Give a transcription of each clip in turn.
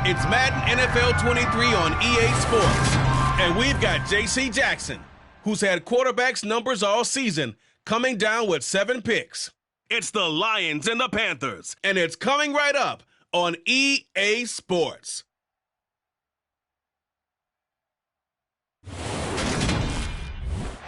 It's Madden NFL 23 on EA Sports. And we've got J.C. Jackson, who's had quarterbacks numbers all season, coming down with 7 picks. It's the Lions and the Panthers, and it's coming right up on EA Sports.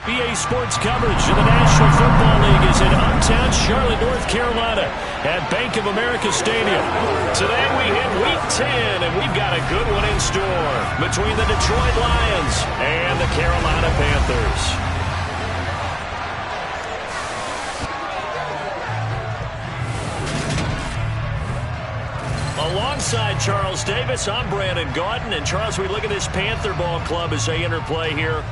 EA Sports coverage of the National Football League is in uptown Charlotte, North Carolina at Bank of America Stadium. Today we hit Week 10, and we've got a good one in store between the Detroit Lions and the Carolina Panthers. Alongside Charles Davis, I'm Brandon Gaudin. And Charles, we look at this Panther ball club as they interplay here.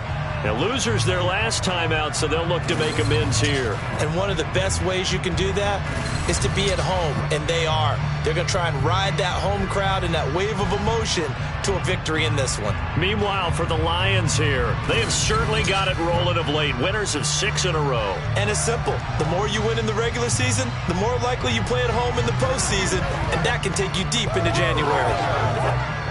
Now, losers their last time out, so they'll look to make amends here. And one of the best ways you can do that is to be at home, and they are. They're going to try and ride that home crowd and that wave of emotion to a victory in this one. Meanwhile, for the Lions here, they have certainly got it rolling of late. Winners of 6 in a row. And it's simple. The more you win in the regular season, the more likely you play at home in the postseason, and that can take you deep into January.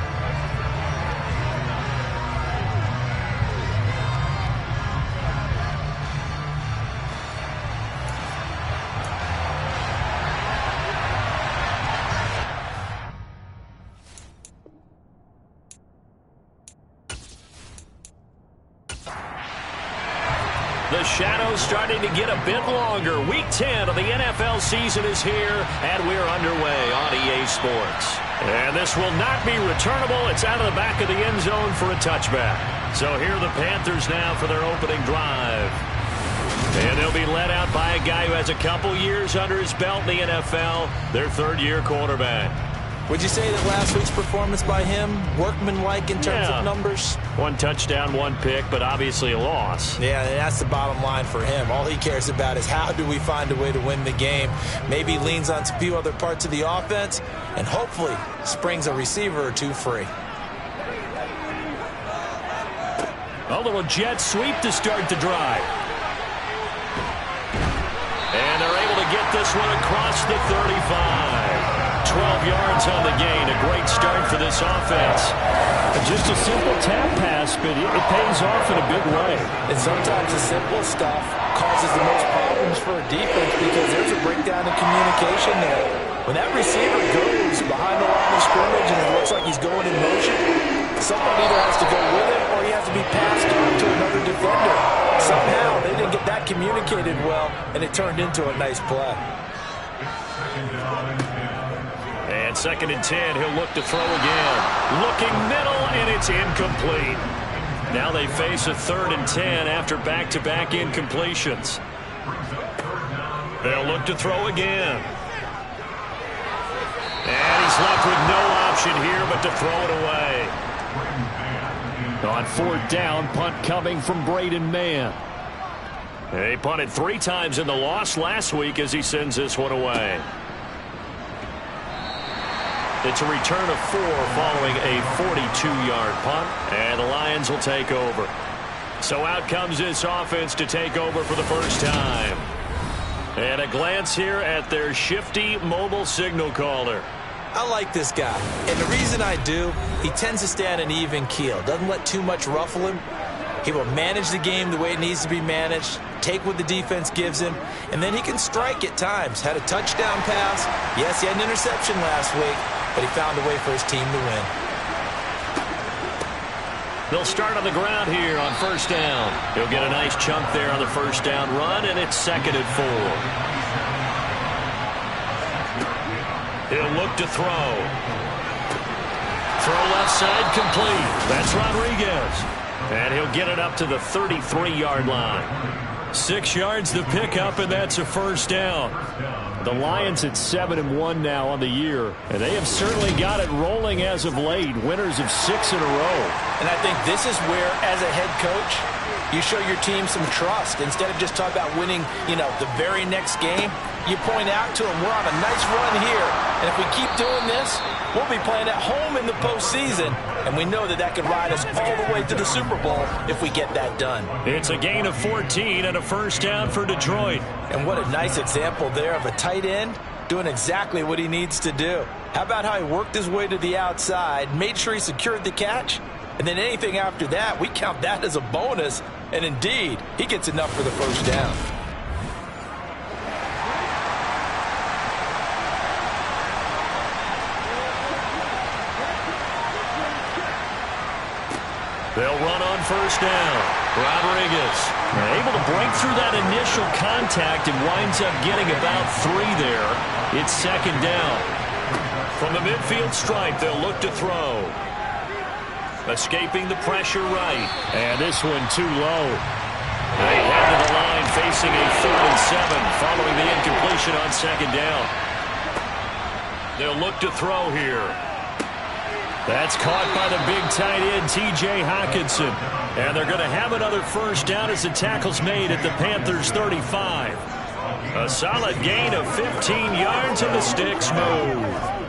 The shadow's starting to get a bit longer. Week 10 of the NFL season is here, and we're underway on EA Sports. And this will not be returnable. It's out of the back of the end zone for a touchback. So here are the Panthers now for their opening drive. And they'll be led out by a guy who has a couple years under his belt in the NFL, their third-year quarterback. Would you say that last week's performance by him, workmanlike in terms of numbers? 1 touchdown, 1 pick, but obviously a loss. Yeah, that's the bottom line for him. All he cares about is how do we find a way to win the game. Maybe leans on a few other parts of the offense, and hopefully springs a receiver or 2 free. A little jet sweep to start the drive. And they're able to get this one across the 35. 12 yards on the gain. A great start for this offense. Just a simple tap pass, but it pays off in a big way. And sometimes the simple stuff causes the most problems for a defense because there's a breakdown in communication there. When that receiver goes behind the line of scrimmage and it looks like he's going in motion, someone either has to go with him or he has to be passed on to another defender. Somehow they didn't get that communicated well, and it turned into a nice play. And 2nd and 10, he'll look to throw again. Looking middle, and it's incomplete. Now they face a 3rd and 10 after back-to-back incompletions. They'll look to throw again. And he's left with no option here but to throw it away. On 4th down, punt coming from Braden Mann. He punted 3 times in the loss last week as he sends this one away. It's a return of 4 following a 42-yard punt, and the Lions will take over. So out comes this offense to take over for the first time. And a glance here at their shifty mobile signal caller. I like this guy, and the reason I do, he tends to stay on an even keel, doesn't let too much ruffle him. He will manage the game the way it needs to be managed, take what the defense gives him, and then he can strike at times. Had a touchdown pass. Yes, he had an interception last week, but he found a way for his team to win. They'll start on the ground here on 1st down. He'll get a nice chunk there on the 1st down run, and it's 2nd and 4. He'll look to throw. Throw left side complete. That's Rodriguez. And he'll get it up to the 33-yard line. 6 yards the pickup, and that's a 1st down. The Lions at 7-1 now on the year, and they have certainly got it rolling as of late. Winners of 6 in a row. And I think this is where, as a head coach, you show your team some trust. Instead of just talking about winning, the very next game, you point out to them, we're on a nice run here. And if we keep doing this, we'll be playing at home in the postseason. And we know that that could ride us all the way to the Super Bowl if we get that done. It's a gain of 14 and a 1st down for Detroit. And what a nice example there of a tight end doing exactly what he needs to do. How about how he worked his way to the outside, made sure he secured the catch, and then anything after that, we count that as a bonus. And indeed, he gets enough for the first down. They'll run on first down. Rodriguez able to break through that initial contact and winds up getting about 3 there. It's second down. From the midfield stripe, they'll look to throw. Escaping the pressure right. And this one too low. They head to the line facing a 3rd and 7 following the incompletion on second down. They'll look to throw here. That's caught by the big tight end, T.J. Hockenson. And they're going to have another first down as the tackle's made at the Panthers' 35. A solid gain of 15 yards and the sticks move.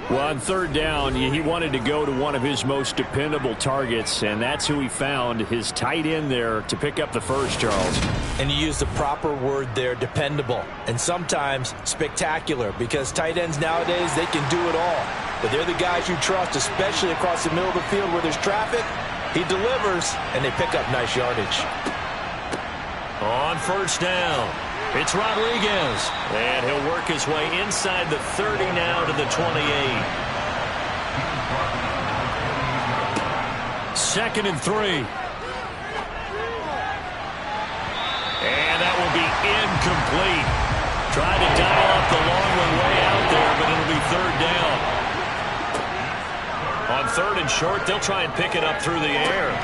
Well, on third down, he wanted to go to one of his most dependable targets, and that's who he found, his tight end there, to pick up the first, Charles. And you used the proper word there, dependable, and sometimes spectacular, because tight ends nowadays, they can do it all. But they're the guys you trust, especially across the middle of the field where there's traffic. He delivers, and they pick up nice yardage. On first down, it's Rodriguez, and he'll work his way inside the 30 now to the 28. 2nd and 3. And that will be incomplete. Tried to dial up the long one way out there, but it'll be 3rd down. On 3rd and short, they'll try and pick it up through the air.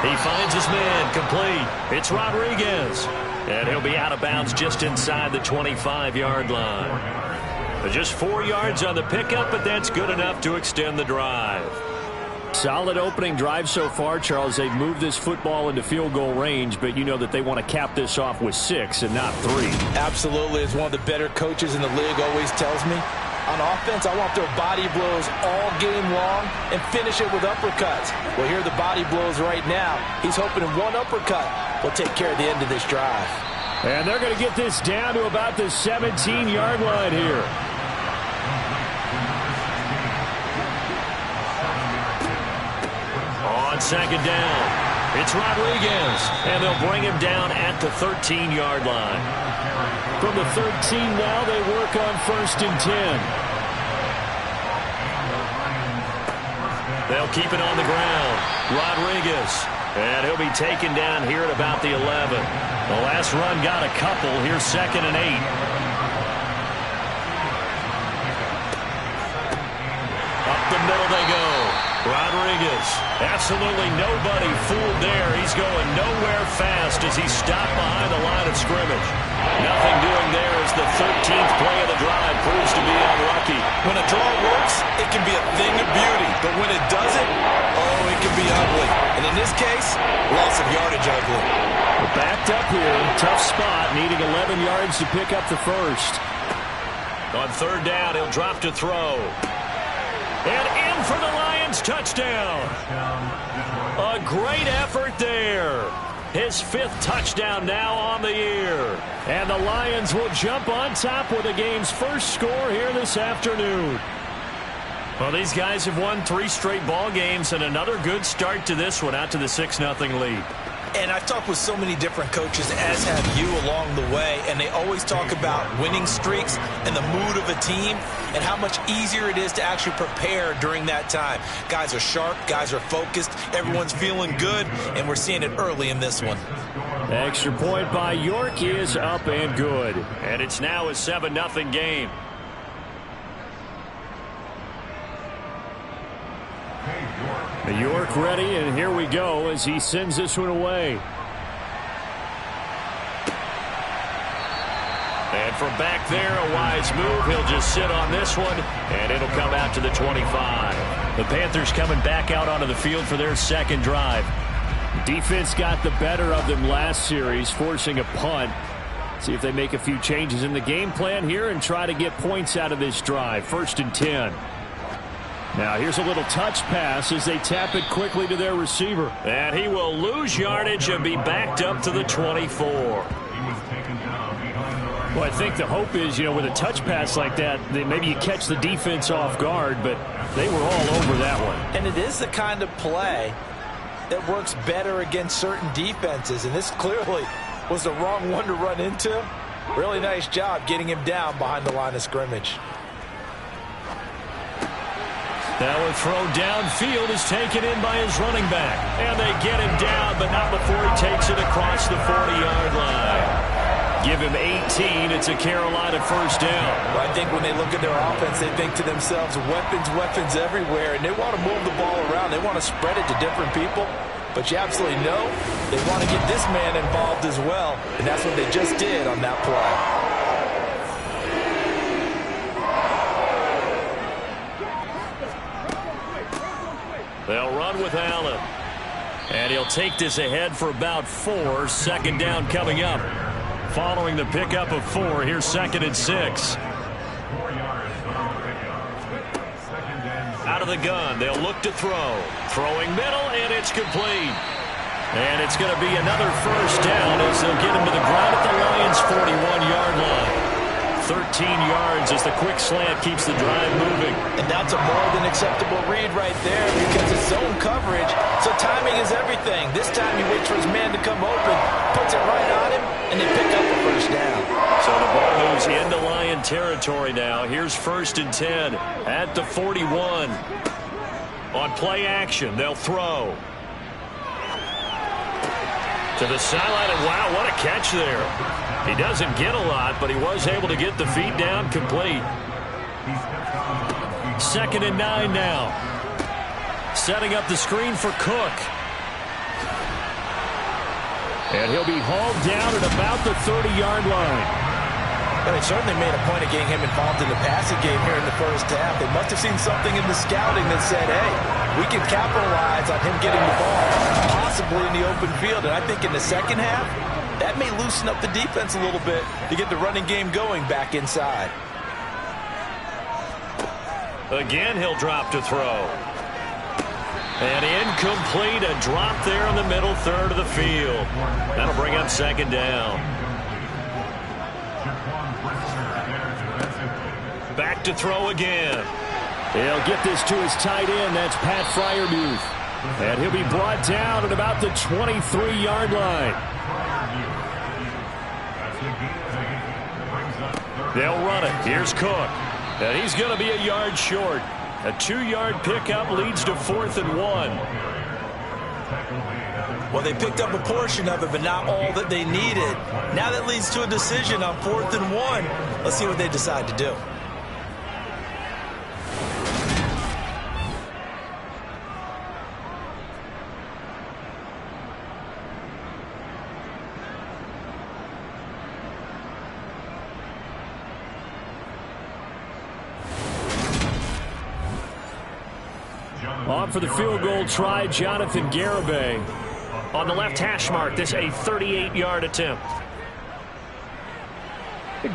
He finds his man, complete. It's Rodriguez. And he'll be out of bounds just inside the 25-yard line. Just 4 yards on the pickup, but that's good enough to extend the drive. Solid opening drive so far, Charles. They've moved this football into field goal range, but you know that they want to cap this off with 6 and not 3. Absolutely. As one of the better coaches in the league always tells me, on offense, I want their body blows all game long and finish it with uppercuts. Well, here are the body blows right now. He's hoping one uppercut will take care of the end of this drive. And they're going to get this down to about the 17-yard line here. On second down, it's Rodriguez, and they'll bring him down at the 13-yard line. From the 13 now, they work on 1st and 10. They'll keep it on the ground. Rodriguez, and he'll be taken down here at about the 11. The last run got a couple. Here's 2nd and 8. Up the middle they go. Rodriguez, absolutely nobody fooled there. He's going nowhere fast as he's stopped behind the line of scrimmage. Nothing doing there as the 13th play of the drive proves to be unlucky. When a draw works, it can be a thing of beauty. But when it doesn't, oh, it can be ugly. And in this case, loss of yardage ugly. We're backed up here. Tough spot, needing 11 yards to pick up the first. On 3rd down, he'll drop to throw. And in for the Lions touchdown. A great effort there. His 5th touchdown now on the year. And the Lions will jump on top with the game's first score here this afternoon. Well, these guys have won 3 straight ball games and another good start to this one out to the 6-0 lead. And I've talked with so many different coaches, as have you along the way, and they always talk about winning streaks and the mood of a team and how much easier it is to actually prepare during that time. Guys are sharp, guys are focused, everyone's feeling good, and we're seeing it early in this one. Extra point by York is up and good. And it's now a 7-0 game. York ready, and here we go as he sends this one away. And from back there, a wise move. He'll just sit on this one, and it'll come out to the 25. The Panthers coming back out onto the field for their second drive. Defense got the better of them last series, forcing a punt. See if they make a few changes in the game plan here and try to get points out of this drive. 1st and 10. Now here's a little touch pass as they tap it quickly to their receiver. And he will lose yardage and be backed up to the 24. Well, I think the hope is, with a touch pass like that, maybe you catch the defense off guard, but they were all over that one. And it is the kind of play that works better against certain defenses, and this clearly was the wrong one to run into. Really nice job getting him down behind the line of scrimmage. That one throw downfield is taken in by his running back. And they get him down, but not before he takes it across the 40-yard line. Give him 18. It's a Carolina first down. Well, I think when they look at their offense, they think to themselves, weapons everywhere, and they want to move the ball around. They want to spread it to different people. But you absolutely know they want to get this man involved as well, and that's what they just did on that play. They'll run with Allen. And he'll take this ahead for about 4. Second down coming up. Following the pickup of 4, here's 2nd and 6. Out of the gun, they'll look to throw. Throwing middle, and it's complete. And it's going to be another first down as they'll get him to the ground at the Lions' 41-yard line. 13 yards as the quick slant keeps the drive moving. And that's a more than acceptable read right there because it's zone coverage, so timing is everything. This time he waits for his man to come open, puts it right on him, and they pick up a first down. So the ball moves into Lion territory now. Here's 1st and 10 at the 41. On play action, they'll throw. To the sideline, and wow, what a catch there. He doesn't get a lot, but he was able to get the feet down complete. 2nd and 9 now. Setting up the screen for Cook. And he'll be hauled down at about the 30-yard line. But they certainly made a point of getting him involved in the passing game here in the first half. They must have seen something in the scouting that said, hey, we can capitalize on him getting the ball, possibly in the open field. And I think in the second half, that may loosen up the defense a little bit to get the running game going back inside. Again, he'll drop to throw. And incomplete, a drop there in the middle third of the field. That'll bring up 2nd down. Back to throw again. He'll get this to his tight end. That's Pat Freiermuth. And he'll be brought down at about the 23-yard line. They'll run it. Here's Cook. And he's going to be a yard short. A 2-yard pickup leads to 4th and 1. Well, they picked up a portion of it, but not all that they needed. Now that leads to a decision on 4th and 1. Let's see what they decide to do. On for the field goal try, Jonathan Garibay. On the left hash mark, this a 38-yard attempt.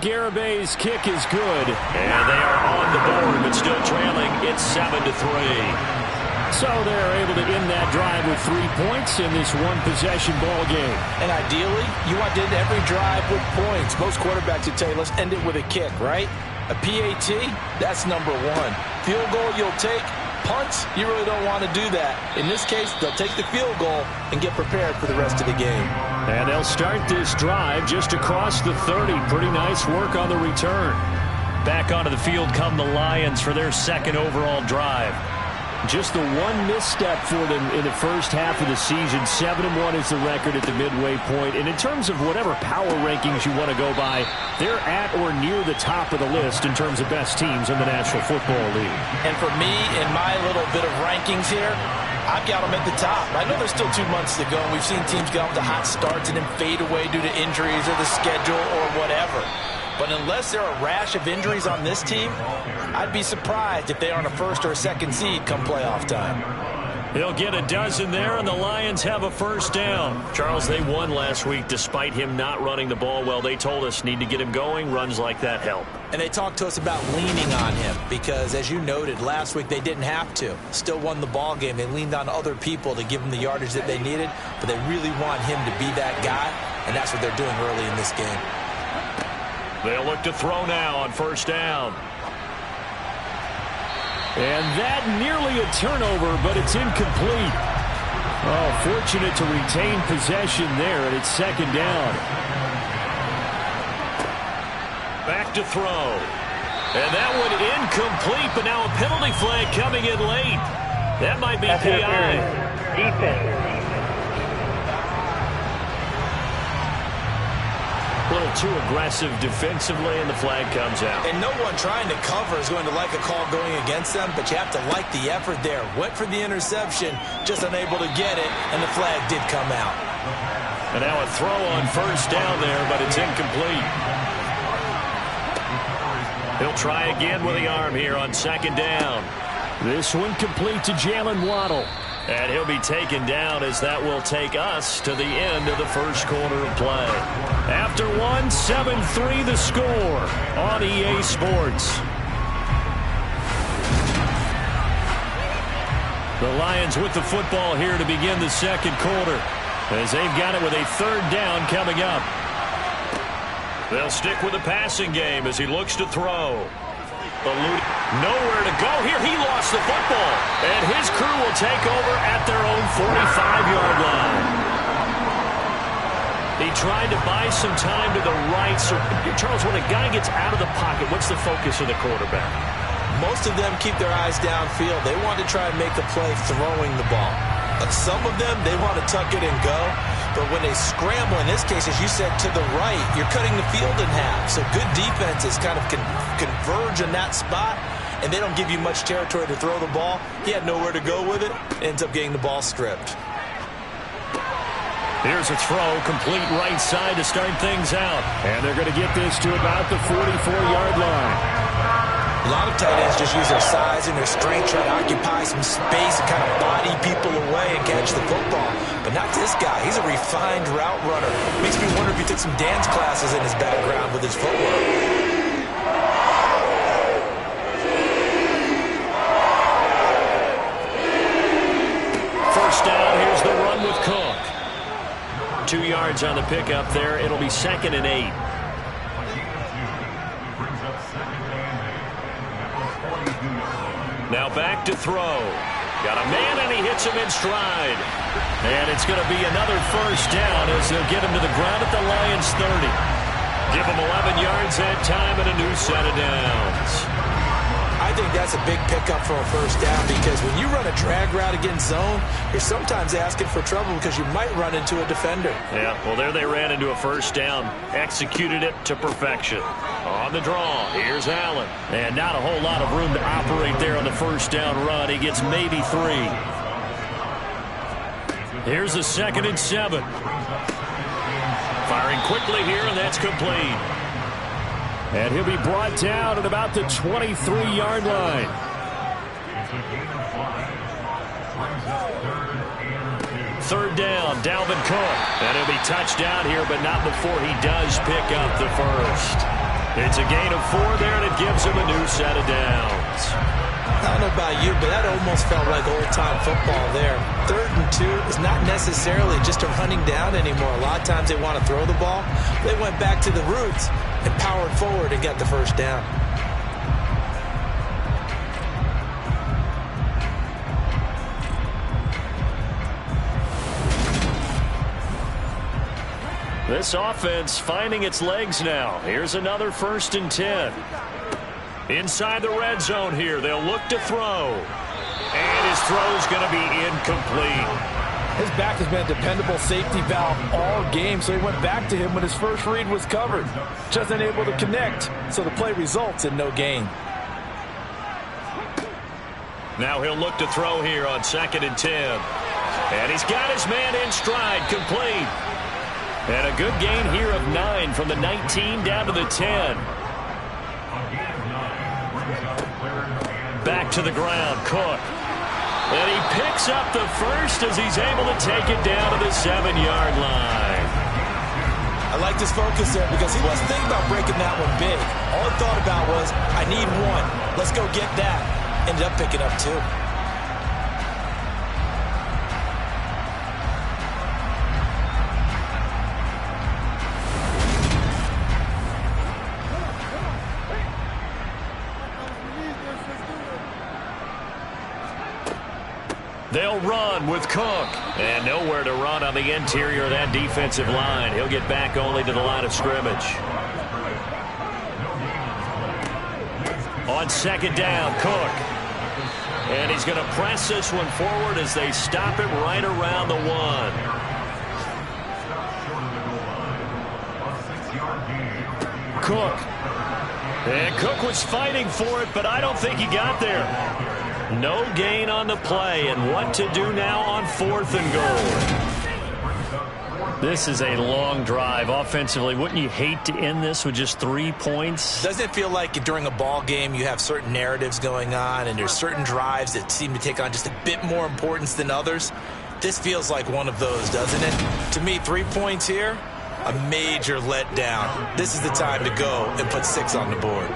Garibay's kick is good. And they are on the board, but still trailing. It's 7-3. So they're able to end that drive with 3 points in this one-possession ball game. And ideally, you want to end every drive with points. Most quarterbacks would tell you, let's end it with a kick, right? A PAT, that's number 1. Field goal you'll take. Punts, you really don't want to do that. In this case, they'll take the field goal and get prepared for the rest of the game. And they'll start this drive just across the 30. Pretty nice work on the return. Back onto the field come the Lions for their 2nd overall drive. Just the one misstep for them in the first half of the season. 7-1 is the record at the midway point. And in terms of whatever power rankings you want to go by, they're at or near the top of the list in terms of best teams in the National Football League. And for me, in my little bit of rankings here, I've got them at the top. I know there's still 2 months to go. We've seen teams get off to hot starts and then fade away due to injuries or the schedule or whatever. But unless there are a rash of injuries on this team, I'd be surprised if they aren't a 1st or a 2nd seed come playoff time. He'll get a dozen there, and the Lions have a first down. Charles, they won last week despite him not running the ball well. They told us need to get him going. Runs like that help. And they talked to us about leaning on him because, as you noted, last week they didn't have to. Still won the ball game. They leaned on other people to give them the yardage that they needed, but they really want him to be that guy, and that's what they're doing early in this game. They'll look to throw now on first down. And that nearly a turnover, but it's incomplete. Oh, fortunate to retain possession there, and it's second down. Back to throw. And that one incomplete, but now a penalty flag coming in late. That might be PI. Defense. A little too aggressive defensively, and the flag comes out. And no one trying to cover is going to like a call going against them, but you have to like the effort there. Went for the interception, just unable to get it, and the flag did come out. And now a throw on first down there, but it's incomplete. He'll try again with the arm here on second down. This one complete to Jalen Waddle. And he'll be taken down as that will take us to the end of the first quarter of play. After one, 7-3 the score on EA Sports. The Lions with the football here to begin the second quarter, as they've got it with a third down coming up. They'll stick with the passing game as he looks to throw. Nowhere to go here. He lost the football, and his crew will take over at their own 45-yard line. He tried to buy some time to the right. So, Charles, when a guy gets out of the pocket, what's the focus of the quarterback? Most of them keep their eyes downfield. They want to try and make a play throwing the ball. Some of them, they want to tuck it and go. But when they scramble, in this case, as you said, to the right, you're cutting the field in half. So good defenses kind of converge in that spot, and they don't give you much territory to throw the ball. He had nowhere to go with it. Ends up getting the ball stripped. Here's a throw, complete right side to start things out. And they're going to get this to about the 44-yard line. A lot of tight ends just use their size and their strength, try to occupy some space and kind of body people away and catch the football. But not this guy. He's a refined route runner. Makes me wonder if he took some dance classes in his background with his footwork. First down, here's the run with Cook. 2 yards on the pickup there. It'll be 2nd and 8. Now back to throw. Got a man, and he hits him in stride. And it's going to be another first down as they'll get him to the ground at the Lions' 30. Give him 11 yards that time and a new set of downs. I think that's a big pickup for a first down because when you run a drag route against zone, you're sometimes asking for trouble because you might run into a defender. Yeah, well, there they ran into a first down. Executed it to perfection. On the draw, here's Allen. And not a whole lot of room to operate there on the first down run. He gets maybe 3. Here's the 2nd and 7. Firing quickly here, and that's complete. And he'll be brought down at about the 23-yard line. Third down, Dalvin Cook. And he'll be touched down here, but not before he does pick up the first. It's a gain of 4 there, and it gives him a new set of downs. I don't know about you, but that almost felt like old-time football there. 3rd and 2 is not necessarily just a running down anymore. A lot of times they want to throw the ball. They went back to the roots and powered forward and got the first down. This offense finding its legs now. Here's another 1st and 10. Inside the red zone here, they'll look to throw. And his throw's going to be incomplete. His back has been a dependable safety valve all game, so he went back to him when his first read was covered. Just unable to connect, so the play results in no gain. Now he'll look to throw here on 2nd and 10. And he's got his man in stride, complete. And a good gain here of 9 from the 19 down to the 10. Back to the ground, Cook. And he picks up the first as he's able to take it down to the 7-yard line. I like this focus there because he wasn't thinking about breaking that one big. All he thought about was, I need 1. Let's go get that. Ended up picking up 2. They'll run with Cook. And nowhere to run on the interior of that defensive line. He'll get back only to the line of scrimmage. On second down, Cook. And he's going to press this one forward as they stop him right around the 1. Cook. And Cook was fighting for it, but I don't think he got there. No gain on the play, and what to do now on 4th and goal. This is a long drive offensively. Wouldn't you hate to end this with just 3 points? Doesn't it feel like during a ball game you have certain narratives going on and there's certain drives that seem to take on just a bit more importance than others? This feels like one of those, doesn't it? To me, 3 points here, a major letdown. This is the time to go and put 6 on the board.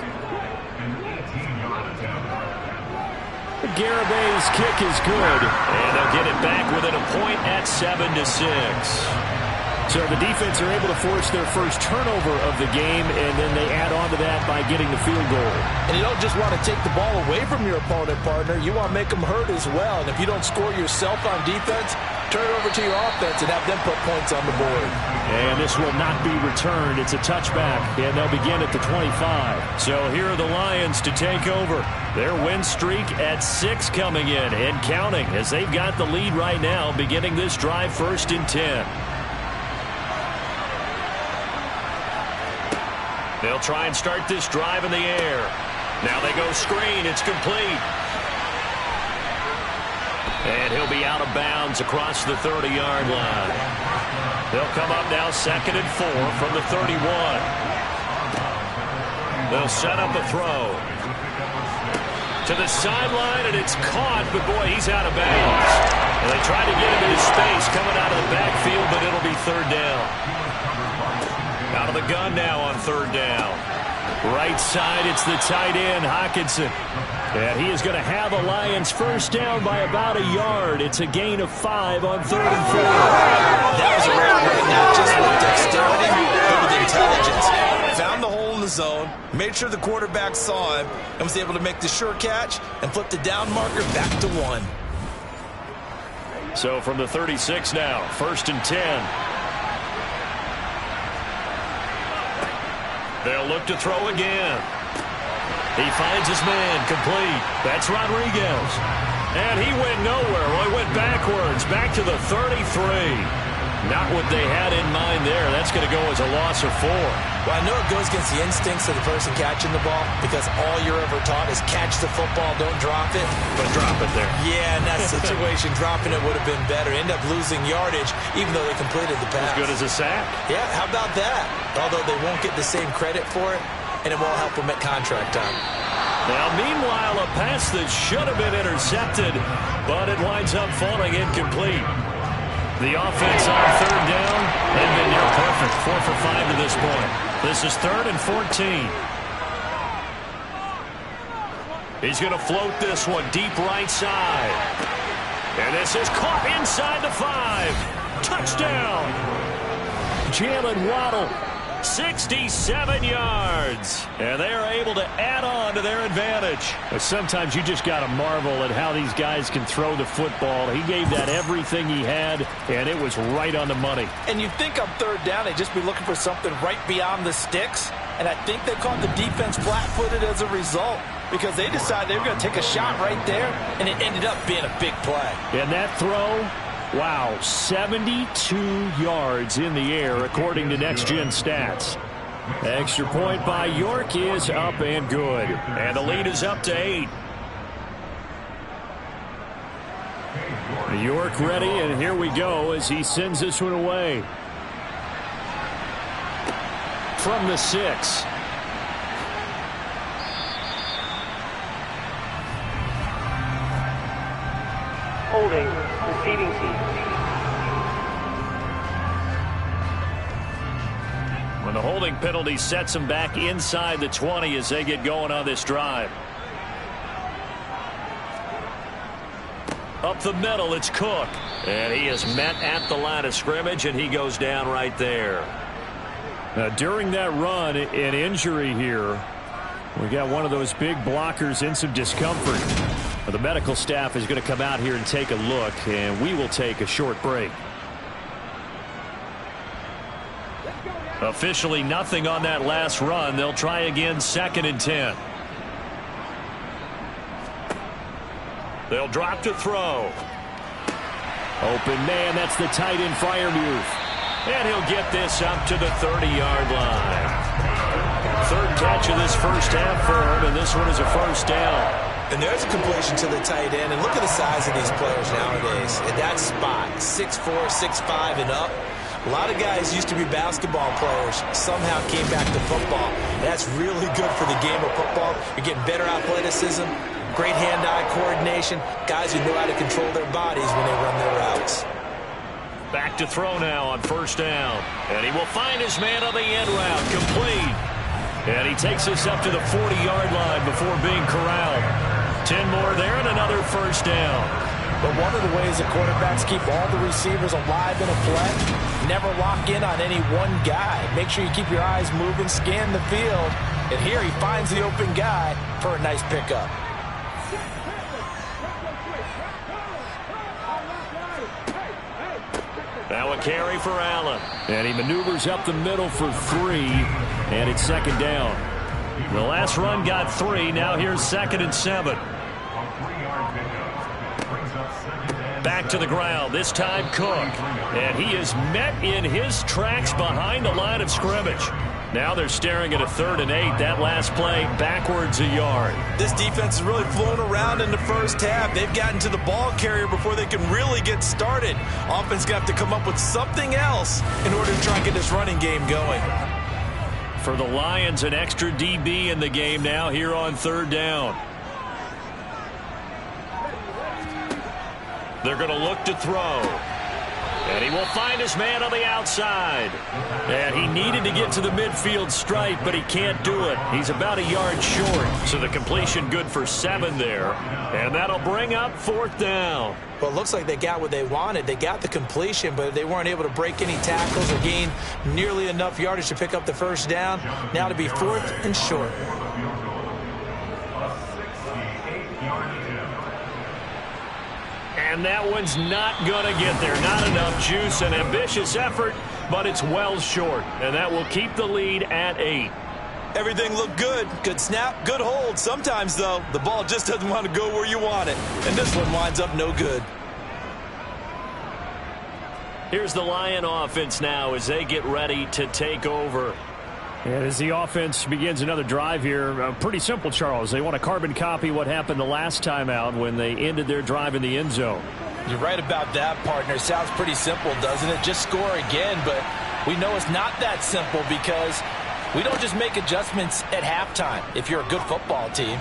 Garabay's kick is good, and they'll get it back within a point at 7-6. So the defense are able to force their first turnover of the game, and then they add on to that by getting the field goal. And you don't just want to take the ball away from your opponent, partner. You want to make them hurt as well. And if you don't score yourself on defense, turn it over to your offense and have them put points on the board. And this will not be returned. It's a touchback, and they'll begin at the 25. So here are the Lions to take over. Their win streak at 6 coming in and counting as they've got the lead right now, beginning this drive 1st and 10. They'll try and start this drive in the air. Now they go screen. It's complete. And he'll be out of bounds across the 30-yard line. They'll come up now 2nd and 4 from the 31. They'll set up a throw. To the sideline, and it's caught, but boy, he's out of bounds. And they try to get him into space coming out of the backfield, but it'll be 3rd down. Out of the gun now on 3rd down. Right side, it's the tight end, Hockenson. And he is going to have the Lions first down by about a yard. It's a gain of 5 on 3rd and 4. That was a route run, not just with dexterity, but with intelligence. Found the hole in the zone, made sure the quarterback saw him, and was able to make the sure catch and flip the down marker back to 1. So from the 36 now, 1st and 10. They'll look to throw again. He finds his man, complete. That's Rodriguez. And he went nowhere. Well, he went backwards, back to the 33. Not what they had in mind there. That's going to go as a loss of 4. Well, I know it goes against the instincts of the person catching the ball because all you're ever taught is catch the football, don't drop it. But drop it there. Yeah, in that situation, dropping it would have been better. End up losing yardage, even though they completed the pass. As good as a sack. Yeah, how about that? Although they won't get the same credit for it, and it won't help them at contract time. Now, meanwhile, a pass that should have been intercepted, but it winds up falling incomplete. The offense on 3rd down, they've been near perfect, 4 for 5 to this point. This is 3rd and 14. He's going to float this one deep right side. And this is caught inside the 5. Touchdown. Jalen Waddle, 67 yards. And they are able to add on to their advantage. But sometimes you just got to marvel at how these guys can throw the football. He gave that everything he had, and it was right on the money. And you think on 3rd down, they'd just be looking for something right beyond the sticks. And I think they caught the defense flat-footed as a result because they decided they were going to take a shot right there, and it ended up being a big play. And that throw, wow, 72 yards in the air, according to Next Gen Stats. Extra point by York is up and good. And the lead is up to 8. York ready, and here we go as he sends this one away. From the 6. Holding, receiving team. When the holding penalty sets them back inside the 20 as they get going on this drive. Up the middle, it's Cook. And he is met at the line of scrimmage, and he goes down right there. Now, during that run, an injury here. We got one of those big blockers in some discomfort. The medical staff is going to come out here and take a look, and we will take a short break. Officially nothing on that last run. They'll try again, 2nd and 10. They'll drop to throw. Open man, that's the tight end Freiermuth. And he'll get this up to the 30-yard line. 3rd catch of this first half for him, and this one is a first down. And there's a completion to the tight end. And look at the size of these players nowadays. At that spot, 6'4", 6'5", and up. A lot of guys used to be basketball players, somehow came back to football. That's really good for the game of football. You're getting better athleticism, great hand-eye coordination, guys who know how to control their bodies when they run their routes. Back to throw now on first down. And he will find his man on the end route, complete. And he takes us up to the 40-yard line before being corralled. 10 more there and another first down. But one of the ways that quarterbacks keep all the receivers alive in a play, never lock in on any one guy. Make sure you keep your eyes moving, scan the field. And here he finds the open guy for a nice pickup. Now a carry for Allen. And he maneuvers up the middle for 3. And it's 2nd down. The last run got 3. Now here's 2nd and 7. Back to the ground, this time Cook. And he is met in his tracks behind the line of scrimmage. Now they're staring at a 3rd and 8. That last play, backwards a yard. This defense is really flown around in the first half. They've gotten to the ball carrier before they can really get started. Offense got to come up with something else in order to try and get this running game going. For the Lions, an extra DB in the game now here on 3rd down. They're going to look to throw. And he will find his man on the outside. And he needed to get to the midfield stripe, but he can't do it. He's about a yard short. So the completion good for 7 there. And that'll bring up 4th down. Well, it looks like they got what they wanted. They got the completion, but they weren't able to break any tackles or gain nearly enough yardage to pick up the first down. Now to be 4th and short. And that one's not going to get there. Not enough juice. An ambitious effort, but it's well short. And that will keep the lead at 8. Everything looked good. Good snap, good hold. Sometimes, though, the ball just doesn't want to go where you want it. And this one winds up no good. Here's the Lion offense now as they get ready to take over. And as the offense begins another drive here, pretty simple, Charles. They want to carbon copy what happened the last time out when they ended their drive in the end zone. You're right about that, partner. Sounds pretty simple, doesn't it? Just score again, but we know it's not that simple because we don't just make adjustments at halftime. If you're a good football team,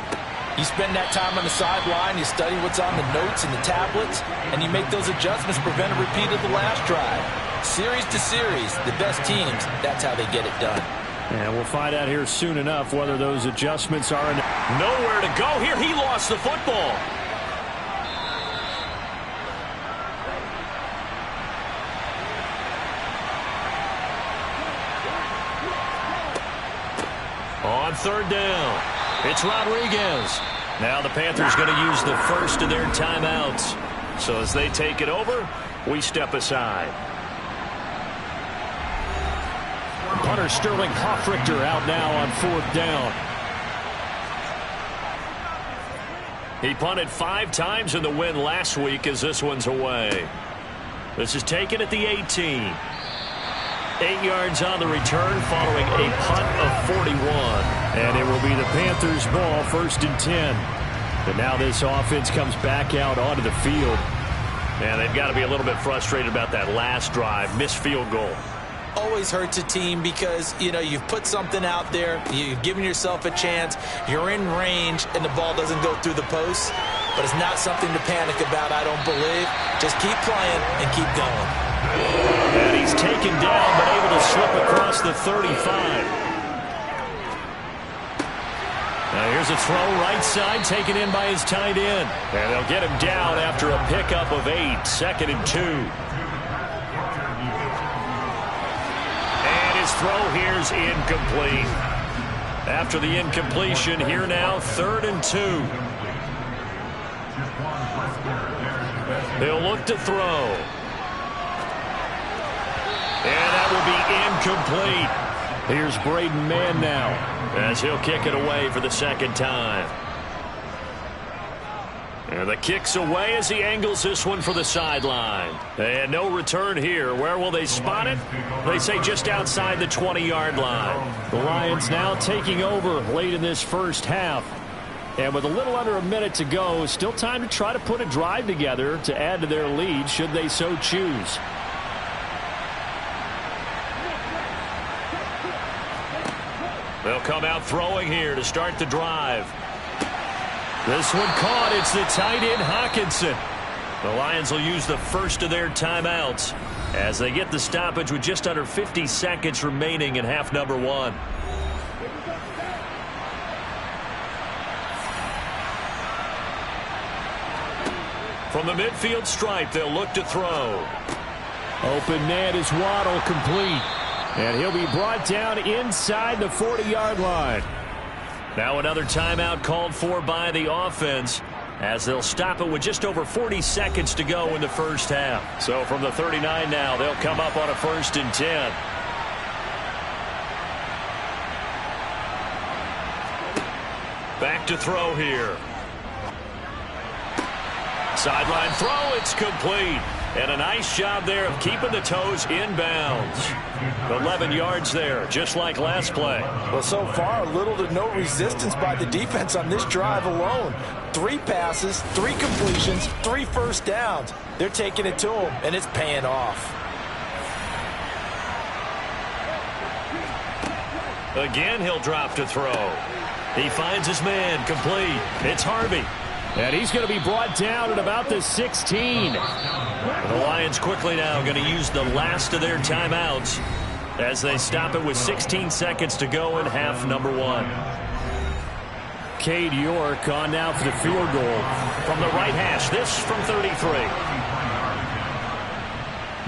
you spend that time on the sideline, you study what's on the notes and the tablets, and you make those adjustments, prevent a repeat of the last drive. Series to series, the best teams, that's how they get it done. And we'll find out here soon enough whether those adjustments are nowhere to go. Here he lost the football. On 3rd down, it's Rodriguez. Now the Panthers going to use the first of their timeouts. So as they take it over, we step aside. Punter Sterling Hoffrichter out now on 4th down. He punted 5 times in the win last week as this one's away. This is taken at the 18. 8 yards on the return following a punt of 41. And it will be the Panthers' ball, 1st and 10. But now this offense comes back out onto the field. And they've got to be a little bit frustrated about that last drive, missed field goal. Always hurts a team because, you know, you've put something out there, you've given yourself a chance, you're in range, and the ball doesn't go through the post. But it's not something to panic about, I don't believe. Just keep playing and keep going. And he's taken down, but able to slip across the 35. Now here's a throw right side, taken in by his tight end. And they'll get him down after a pickup of 8, 2nd and 2. His throw here's incomplete. After the incompletion, here now 3rd and 2. He'll look to throw. And that will be incomplete. Here's Braden Mann now as he'll kick it away for the second time. And the kick's away as he angles this one for the sideline. And no return here. Where will they spot it? They say just outside the 20-yard line. The Lions now taking over late in this first half. And with a little under a minute to go, still time to try to put a drive together to add to their lead should they so choose. They'll come out throwing here to start the drive. This one caught. It's the tight end, Hawkinson. The Lions will use the first of their timeouts as they get the stoppage with just under 50 seconds remaining in half number one. From the midfield stripe, they'll look to throw. Open man is Waddle, complete. And he'll be brought down inside the 40-yard line. Now another timeout called for by the offense as they'll stop it with just over 40 seconds to go in the first half. So from the 39 now, they'll come up on a 1st and 10. Back to throw here. Sideline throw, it's complete. And a nice job there of keeping the toes inbounds. 11 yards there, just like last play. Well, so far, little to no resistance by the defense on this drive alone. 3 passes, 3 completions, 3 first downs. They're taking it to them, and it's paying off. Again, he'll drop to throw. He finds his man, complete. It's Harvey. And he's going to be brought down at about the 16. The Lions quickly now going to use the last of their timeouts as they stop it with 16 seconds to go in half number one. Cade York on now for the field goal from the right hash. This from 33.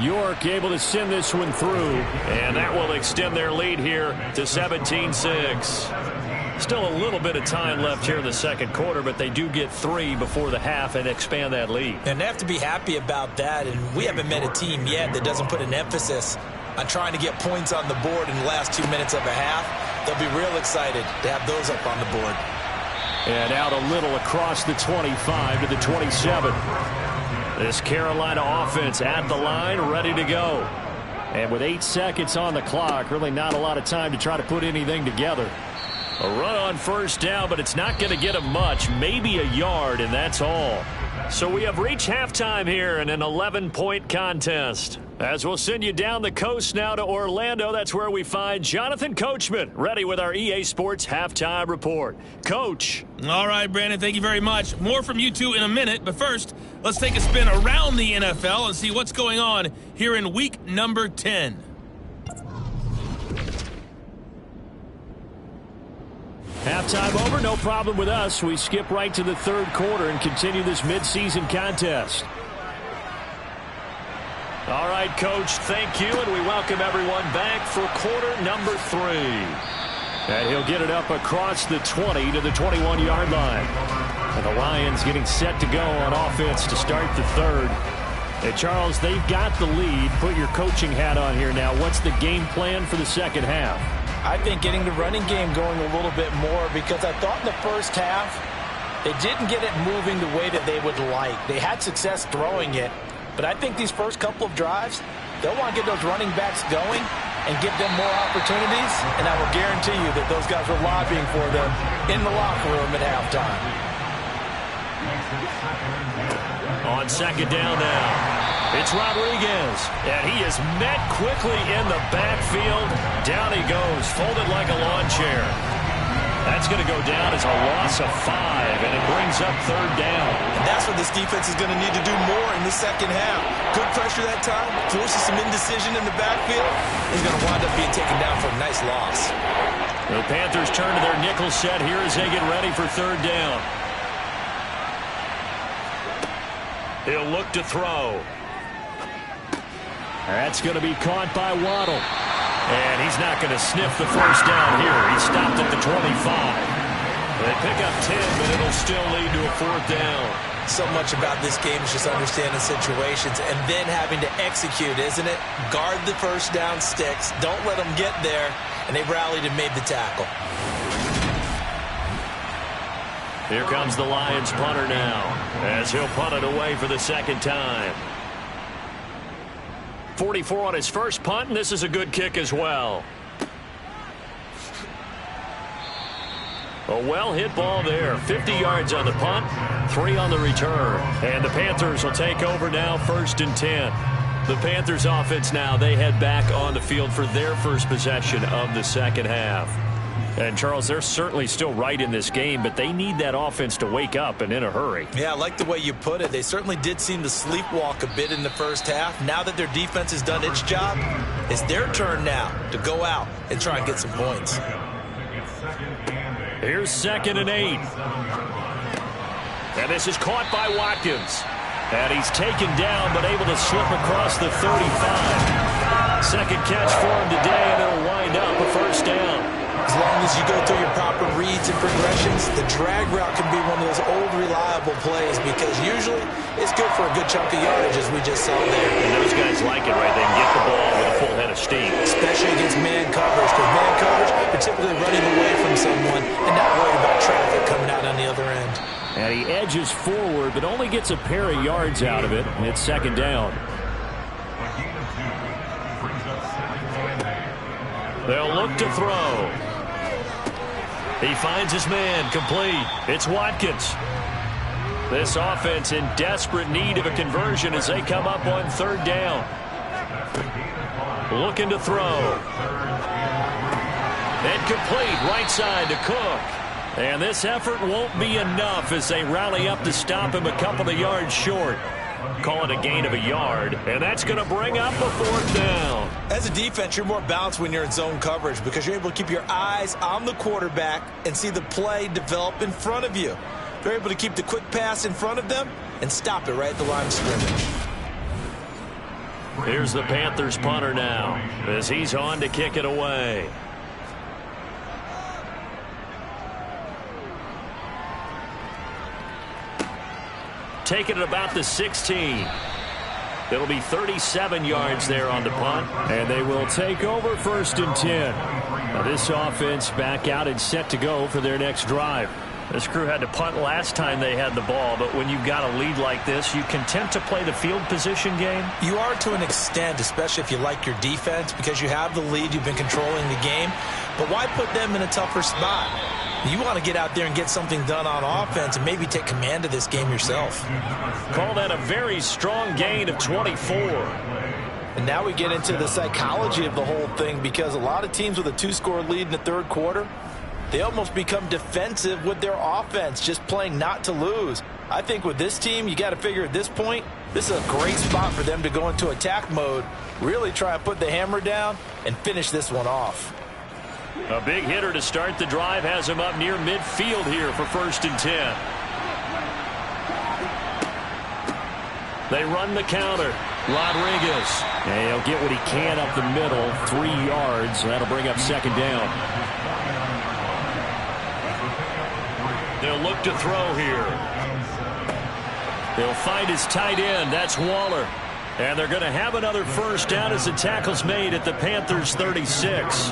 York able to send this one through, and that will extend their lead here to 17-6. Still a little bit of time left here in the second quarter, but they do get 3 before the half and expand that lead. And they have to be happy about that, and we haven't met a team yet that doesn't put an emphasis on trying to get points on the board in the last 2 minutes of a half. They'll be real excited to have those up on the board. And out a little across the 25 to the 27. This Carolina offense at the line, ready to go. And with 8 seconds on the clock, really not a lot of time to try to put anything together. A run on first down, but it's not going to get him much, maybe a yard, and that's all. So we have reached halftime here in an 11-point contest. As we'll send you down the coast now to Orlando, that's where we find Jonathan Coachman, ready with our EA Sports Halftime Report. Coach. All right, Brandon, thank you very much. More from you two in a minute, but first, let's take a spin around the NFL and see what's going on here in week number 10. Halftime over, no problem with us. We skip right to the third quarter and continue this midseason contest. All right, Coach, thank you, and we welcome everyone back for quarter number 3. And he'll get it up across the 20 to the 21-yard line. And the Lions getting set to go on offense to start the third. Hey, Charles, they've got the lead. Put your coaching hat on here now. What's the game plan for the second half? I think getting the running game going a little bit more, because I thought in the first half they didn't get it moving the way that they would like. They had success throwing it, but I think these first couple of drives, they'll want to get those running backs going and give them more opportunities, and I will guarantee you that those guys are lobbying for them in the locker room at halftime. On second down now. It's Rodriguez, and he is met quickly in the backfield. Down he goes, folded like a lawn chair. That's going to go down as a loss of 5, and it brings up third down. And that's what this defense is going to need to do more in the second half. Good pressure that time, forces some indecision in the backfield. He's going to wind up being taken down for a nice loss. The Panthers turn to their nickel set here as they get ready for third down. He'll look to throw. That's going to be caught by Waddle. And he's not going to sniff the first down here. He stopped at the 25. They pick up 10, but it'll still lead to a fourth down. So much about this game is just understanding situations and then having to execute, isn't it? Guard the first down sticks. Don't let them get there. And they rallied and made the tackle. Here comes the Lions punter now as he'll punt it away for the second time. 44 on his first punt, and this is a good kick as well. A well-hit ball there. 50 yards on the punt, 3 on the return. And the Panthers will take over now, 1st and 10. The Panthers offense now, they head back on the field for their first possession of the second half. And, Charles, they're certainly still right in this game, but they need that offense to wake up and in a hurry. Yeah, I like the way you put it. They certainly did seem to sleepwalk a bit in the first half. Now that their defense has done its job, it's their turn now to go out and try and get some points. Here's 2nd and 8. And this is caught by Watkins. And he's taken down, but able to slip across the 35. Second catch for him today, and it'll wind up a first down. As long as you go through your proper reads and progressions, the drag route can be one of those old reliable plays because usually it's good for a good chunk of yardage, as we just saw there. And those guys like it, right? They can get the ball with a full head of steam. Especially against man coverage, because man coverage, you're typically running away from someone and not worried about traffic coming out on the other end. And he edges forward, but only gets a pair of yards out of it, and it's 2nd down. They'll look to throw. He finds his man, complete. It's Watkins. This offense in desperate need of a conversion as they come up on 3rd down. Looking to throw. And complete, right side to Cook. And this effort won't be enough as they rally up to stop him a couple of yards short. Call it a gain of a yard, and that's going to bring up a 4th down. As a defense, you're more balanced when you're in zone coverage because you're able to keep your eyes on the quarterback and see the play develop in front of you. They're able to keep the quick pass in front of them and stop it right at the line of scrimmage. Here's the Panthers punter now as he's on to kick it away. Taking it about the 16. It'll be 37 yards there on the punt, and they will take over 1st and 10. Now this offense back out and set to go for their next drive. This crew had to punt last time they had the ball, but when you've got a lead like this, you content to play the field position game? You are to an extent, especially if you like your defense, because you have the lead, you've been controlling the game. But why put them in a tougher spot? You want to get out there and get something done on offense and maybe take command of this game yourself. Call that a very strong gain of 24. And now we get into the psychology of the whole thing because a lot of teams with a 2-score lead in the 3rd quarter, they almost become defensive with their offense, just playing not to lose. I think with this team, you got to figure at this point, this is a great spot for them to go into attack mode, really try and put the hammer down and finish this one off. A big hitter to start the drive has him up near midfield here for 1st and 10. They run the counter. Rodriguez. And he'll get what he can up the middle, 3 yards. That'll bring up 2nd down. They'll look to throw here. They'll find his tight end. That's Waller. And they're going to have another first down as the tackle's made at the Panthers' 36.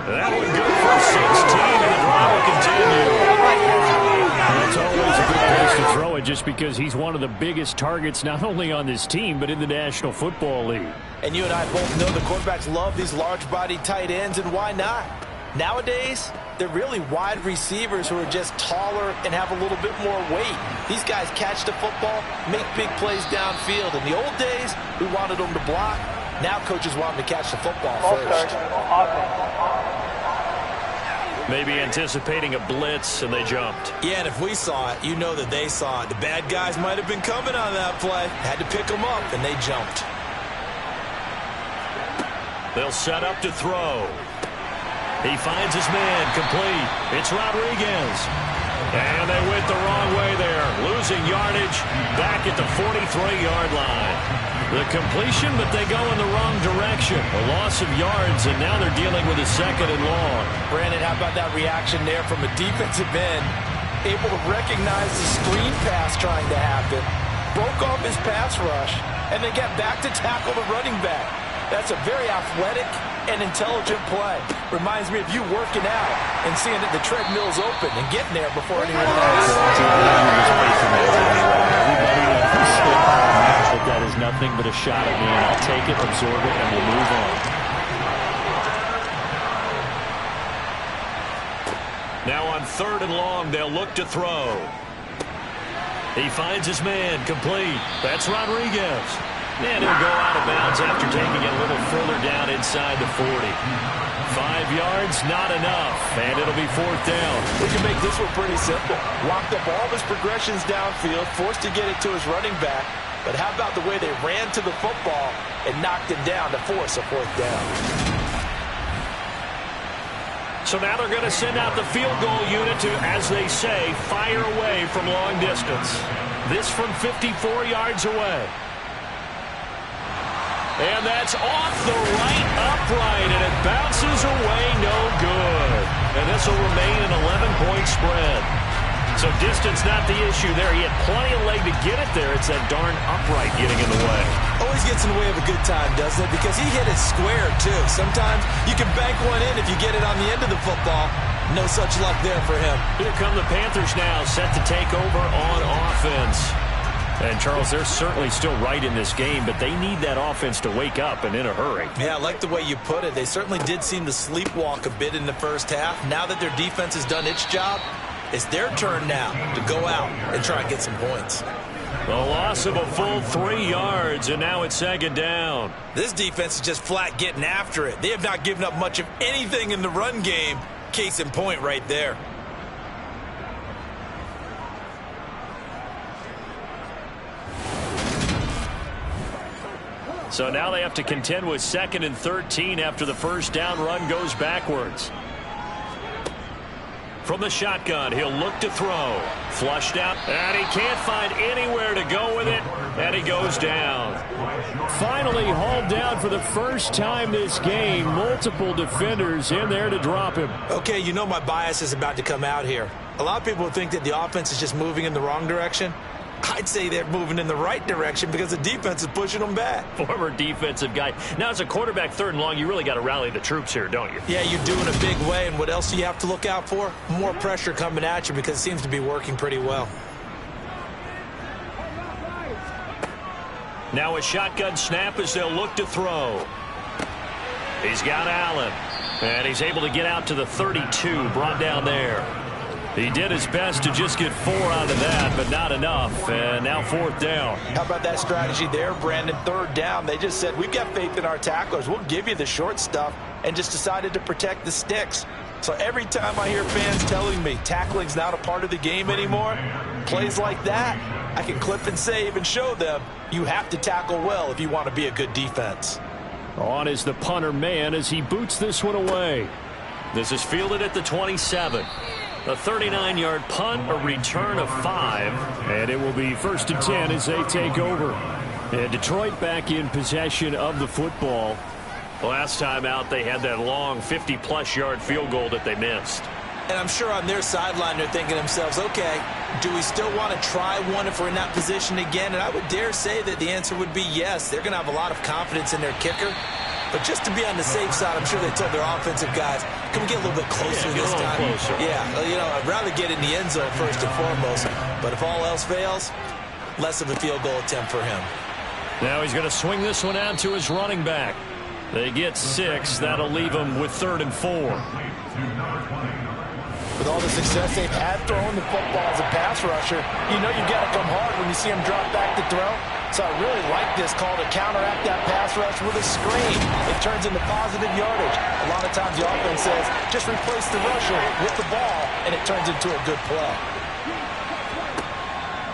That one good for 16, and the drive will continue. That's always a good place to throw it just because he's one of the biggest targets not only on this team but in the National Football League. And you and I both know the quarterbacks love these large-bodied tight ends, and why not? Nowadays, they're really wide receivers who are just taller and have a little bit more weight. These guys catch the football, make big plays downfield. In the old days, we wanted them to block. Now coaches want them to catch the football first. Maybe anticipating a blitz, and they jumped. Yeah, and if we saw it, you know that they saw it. The bad guys might have been coming on that play. Had to pick them up, and they jumped. They'll set up to throw. He finds his man, complete. It's Rodriguez. And they went the wrong way there, losing yardage back at the 43-yard line. The completion, but they go in the wrong direction. A loss of yards, and now they're dealing with a 2nd and long. Brandon, how about that reaction there from a defensive end? able to recognize the screen pass trying to happen, broke off his pass rush, and then got back to tackle the running back. That's a very athletic and intelligent play. Reminds me of you working out and seeing that the treadmill's open and getting there before anyone else. But that is nothing but a shot at me, and I'll take it, absorb it, and we'll move on. Now on 3rd and long, they'll look to throw. He finds his man, complete. That's Rodriguez. And he'll go out of bounds after taking it a little further down inside the 40. 5 yards, not enough, and it'll be 4th down. We can make this one pretty simple. Locked up all of his progressions downfield, forced to get it to his running back. But how about the way they ran to the football and knocked him down to force a 4th down? So now they're going to send out the field goal unit to, as they say, fire away from long distance. This from 54 yards away. And that's off the right upright, and it bounces away no good. And this will remain an 11-point spread. So distance not the issue there. He had plenty of leg to get it there. It's that darn upright getting in the way. Always gets in the way of a good time, doesn't it? Because he hit it square, too. Sometimes you can bank one in if you get it on the end of the football. No such luck there for him. Here come the Panthers now, set to take over on offense. And, Charles, they're certainly still right in this game, but they need that offense to wake up and in a hurry. Yeah, I like the way you put it. They certainly did seem to sleepwalk a bit in the first half. Now that their defense has done its job, it's their turn now to go out and try and get some points. The loss of a full 3 yards, and now it's 2nd down. This defense is just flat getting after it. They have not given up much of anything in the run game. Case in point right there. So now they have to contend with 2nd and 13 after the first down run goes backwards. From the shotgun, he'll look to throw. Flushed out, and he can't find anywhere to go with it, and he goes down. Finally hauled down for the first time this game. Multiple defenders in there to drop him. Okay, you know my bias is about to come out here. A lot of people think that the offense is just moving in the wrong direction. I'd say they're moving in the right direction because the defense is pushing them back. Former defensive guy. Now, as a quarterback 3rd and long, you really got to rally the troops here, don't you? Yeah, you do in a big way. And what else do you have to look out for? More pressure coming at you because it seems to be working pretty well. Now a shotgun snap as they'll look to throw. He's got Allen. And he's able to get out to the 32, brought down there. He did his best to just get 4 out of that, but not enough. And now 4th down. How about that strategy there, Brandon? 3rd down. They just said, we've got faith in our tacklers. We'll give you the short stuff, and just decided to protect the sticks. So every time I hear fans telling me tackling's not a part of the game anymore, plays like that, I can clip and save and show them you have to tackle well if you want to be a good defense. On is the punter man as he boots this one away. This is fielded at the 27. A 39-yard punt, a return of 5. And it will be 1st and 10 as they take over. And Detroit back in possession of the football. Last time out, they had that long 50-plus yard field goal that they missed. And I'm sure on their sideline they're thinking to themselves, okay, do we still want to try one if we're in that position again? And I would dare say that the answer would be yes. They're going to have a lot of confidence in their kicker. But just to be on the safe side, I'm sure they told their offensive guys, can we get a little bit closer this time? Closer. Yeah, you know, I'd rather get in the end zone first and foremost. But if all else fails, less of a field goal attempt for him. Now he's going to swing this one out to his running back. They get 6. That'll leave them with 3rd and 4. With all the success they've had throwing the football as a pass rusher, you know you've got to come hard when you see him drop back to throw. So I really like this call to counteract that pass rush with a screen. It turns into positive yardage. A lot of times the offense says, just replace the rusher with the ball, and it turns into a good play.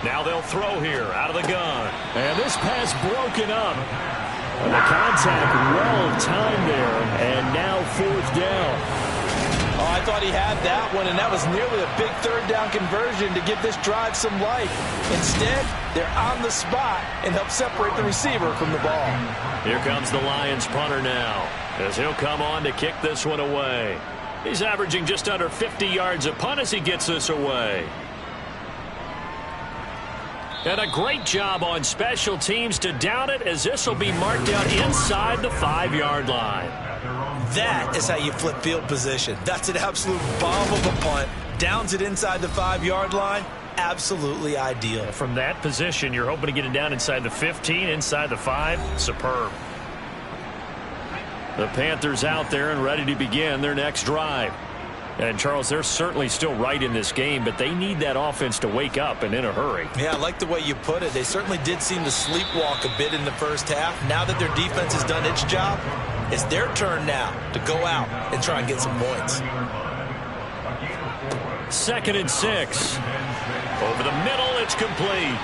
Now they'll throw here out of the gun. And this pass broken up. And the contact well timed there, and now 4th down. Oh, I thought he had that one, and that was nearly a big 3rd down conversion to give this drive some life. Instead, they're on the spot and help separate the receiver from the ball. Here comes the Lions punter now, as he'll come on to kick this one away. He's averaging just under 50 yards a punt as he gets this away. And a great job on special teams to down it, as this will be marked out inside the 5-yard line. That is how you flip field position. That's an absolute bomb of a punt. Downs it inside the 5-yard line. Absolutely ideal. From that position, you're hoping to get it down inside the 15, inside the 5. Superb. The Panthers out there and ready to begin their next drive. And, Charles, they're certainly still right in this game, but they need that offense to wake up and in a hurry. Yeah, I like the way you put it. They certainly did seem to sleepwalk a bit in the first half. Now that their defense has done its job, it's their turn now to go out and try and get some points. 2nd and 6. Over the middle, it's complete.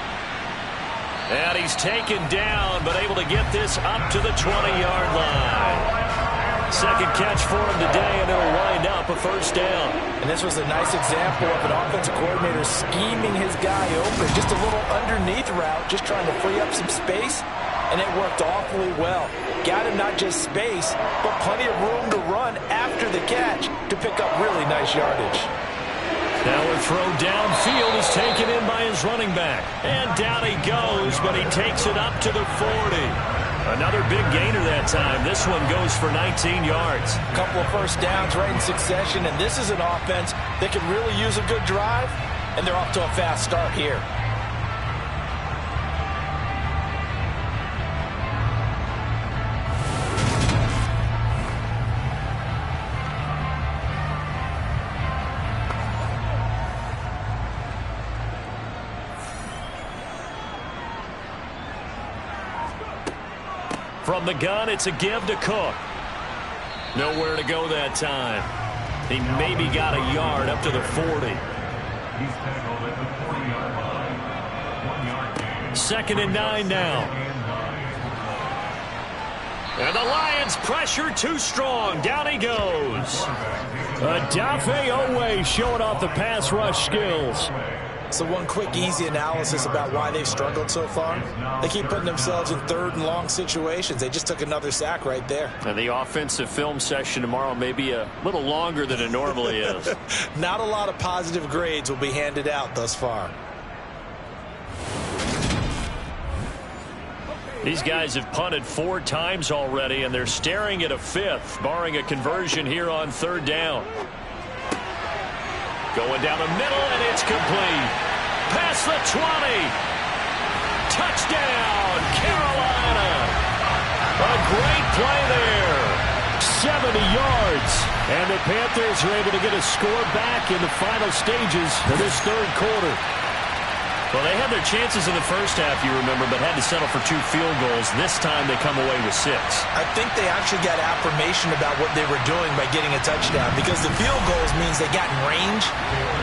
And he's taken down, but able to get this up to the 20-yard line. Second catch for him today, and it'll wind up a first down. And this was a nice example of an offensive coordinator scheming his guy open. Just a little underneath route, just trying to free up some space, and it worked awfully well. Got him not just space, but plenty of room to run after the catch to pick up really nice yardage. Now a throw downfield is taken in by his running back. And down he goes, but he takes it up to the 40. Another big gainer that time. This one goes for 19 yards. A couple of first downs right in succession, and this is an offense that can really use a good drive, and they're off to a fast start here. From the gun, it's a give to Cook. Nowhere to go that time. He maybe got a yard up to the 40. 2nd and 9 now. And the Lions pressure too strong. Down he goes. Adafe Owe showing off the pass rush skills. So one quick, easy analysis about why they've struggled so far. They keep putting themselves in 3rd and long situations. They just took another sack right there. And the offensive film session tomorrow may be a little longer than it normally is. Not a lot of positive grades will be handed out thus far. These guys have punted 4 times already, and they're staring at a 5th, barring a conversion here on 3rd down. Going down the middle, and it's complete. Past the 20. Touchdown, Carolina. A great play there. 70 yards. And the Panthers are able to get a score back in the final stages of this 3rd quarter. Well, they had their chances in the first half, you remember, but had to settle for 2 field goals. This time they come away with 6. I think they actually got affirmation about what they were doing by getting a touchdown, because the field goals means they got in range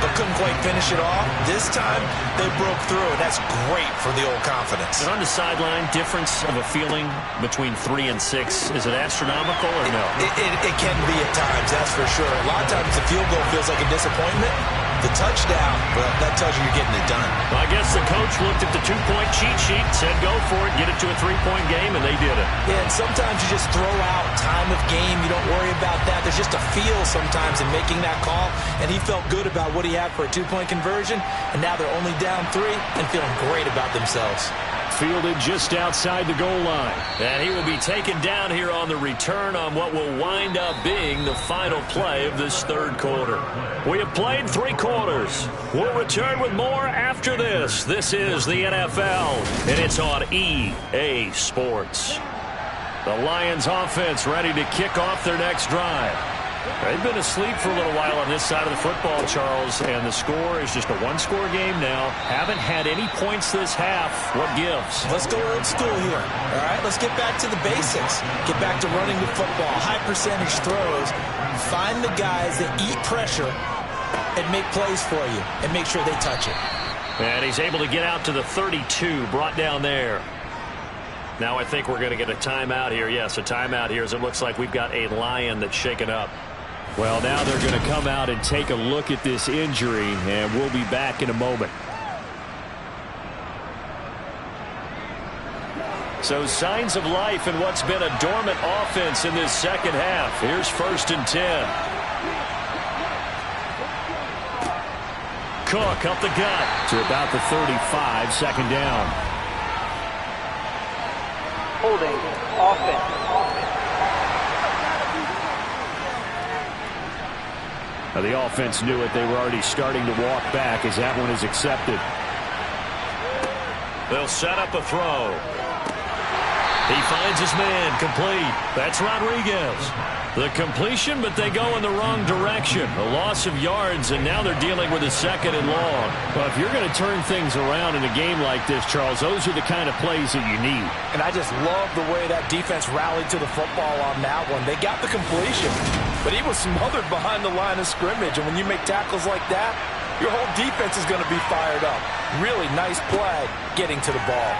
but couldn't quite finish it off. This time they broke through, and that's great for the old confidence. And on the sideline, difference of a feeling between 3 and 6, is it astronomical or no? It can be at times, that's for sure. A lot of times the field goal feels like a disappointment. The touchdown, well, that tells you you're getting it done. Well, I guess the coach looked at the 2-point cheat sheet, said go for it, get it to a 3-point game, and they did it. Yeah, and sometimes you just throw out time of game. You don't worry about that. There's just a feel sometimes in making that call, and he felt good about what he had for a 2-point conversion, and now they're only down 3 and feeling great about themselves. Fielded just outside the goal line. And he will be taken down here on the return on what will wind up being the final play of this 3rd quarter. We have played 3 quarters. We'll return with more after this. This is the NFL, and it's on EA Sports. The Lions offense ready to kick off their next drive. They've been asleep for a little while on this side of the football, Charles, and the score is just a 1-score game now. Haven't had any points this half. What gives? Let's go old school here. All right, let's get back to the basics. Get back to running the football, high percentage throws. Find the guys that eat pressure and make plays for you and make sure they touch it. And he's able to get out to the 32, brought down there. Now I think we're going to get a timeout here. Yes, a timeout here, as it looks like we've got a Lion that's shaken up. Well, now they're going to come out and take a look at this injury, and we'll be back in a moment. So signs of life in what's been a dormant offense in this second half. Here's 1st and 10. Cook up the gut to about the 35, second down. Holding. Offense. Now the offense knew it. They were already starting to walk back as that one is accepted. They'll set up a throw. He finds his man, complete. That's Rodriguez. The completion, but they go in the wrong direction. A loss of yards, and now they're dealing with a second and long. Well, if you're going to turn things around in a game like this, Charles, those are the kind of plays that you need. And I just love the way that defense rallied to the football on that one. They got the completion, but he was smothered behind the line of scrimmage. And when you make tackles like that, your whole defense is going to be fired up. Really nice play getting to the ball.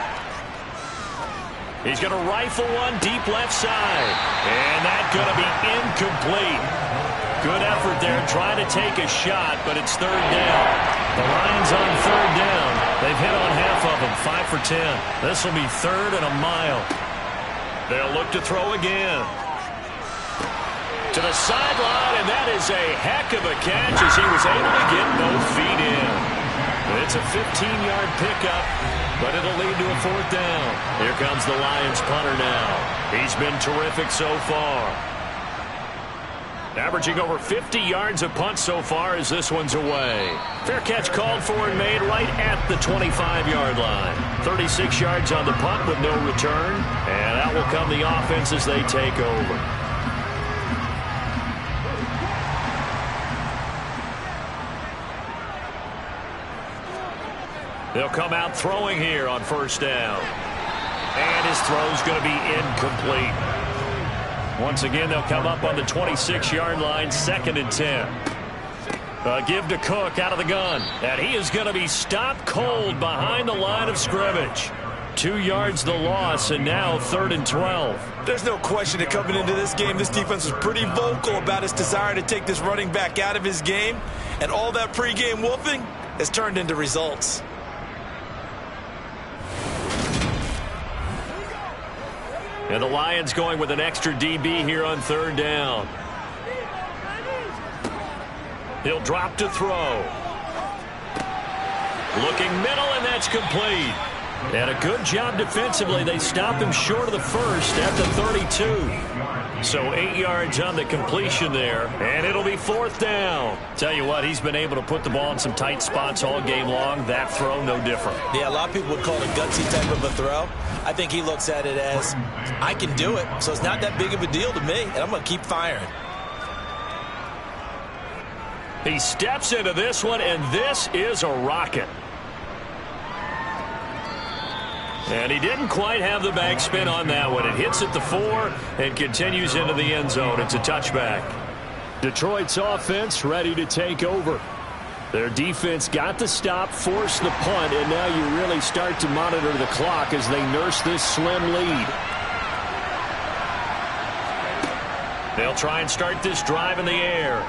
He's going to rifle one deep left side. And that's going to be incomplete. Good effort there trying to take a shot, but it's third down. The Lions on third down. They've hit on half of them, 5 for 10. This will be third and a mile. They'll look to throw again. To the sideline, and that is a heck of a catch as he was able to get both feet in. It's a 15-yard pickup, but it'll lead to a fourth down. Here comes the Lions punter now. He's been terrific so far. Averaging over 50 yards a punt so far as this one's away. Fair catch called for and made right at the 25-yard line. 36 yards on the punt with no return. And out will come the offense as they take over. They'll come out throwing here on first down. And his throw's going to be incomplete. Once again, they'll come up on the 26-yard line, 2nd and 10. Give to Cook out of the gun. And he is going to be stopped cold behind the line of scrimmage. 2 yards the loss, and now 3rd and 12. There's no question that coming into this game, this defense was pretty vocal about its desire to take this running back out of his game. And all that pregame wolfing has turned into results. And the Lions going with an extra DB here on third down. He'll drop to throw. Looking middle, and that's complete. And a good job defensively. They stop him short of the first at the 32. So 8 yards on the completion there. And it'll be fourth down. Tell you what, he's been able to put the ball in some tight spots all game long. That throw, no different. Yeah, a lot of people would call it a gutsy type of a throw. I think he looks at it as, I can do it, so it's not that big of a deal to me, and I'm going to keep firing. He steps into this one, and this is a rocket. And he didn't quite have the backspin on that one. It hits at the 4 and continues into the end zone. It's a touchback. Detroit's offense ready to take over. Their defense got the stop, forced the punt, and now you really start to monitor the clock as they nurse this slim lead. They'll try and start this drive in the air.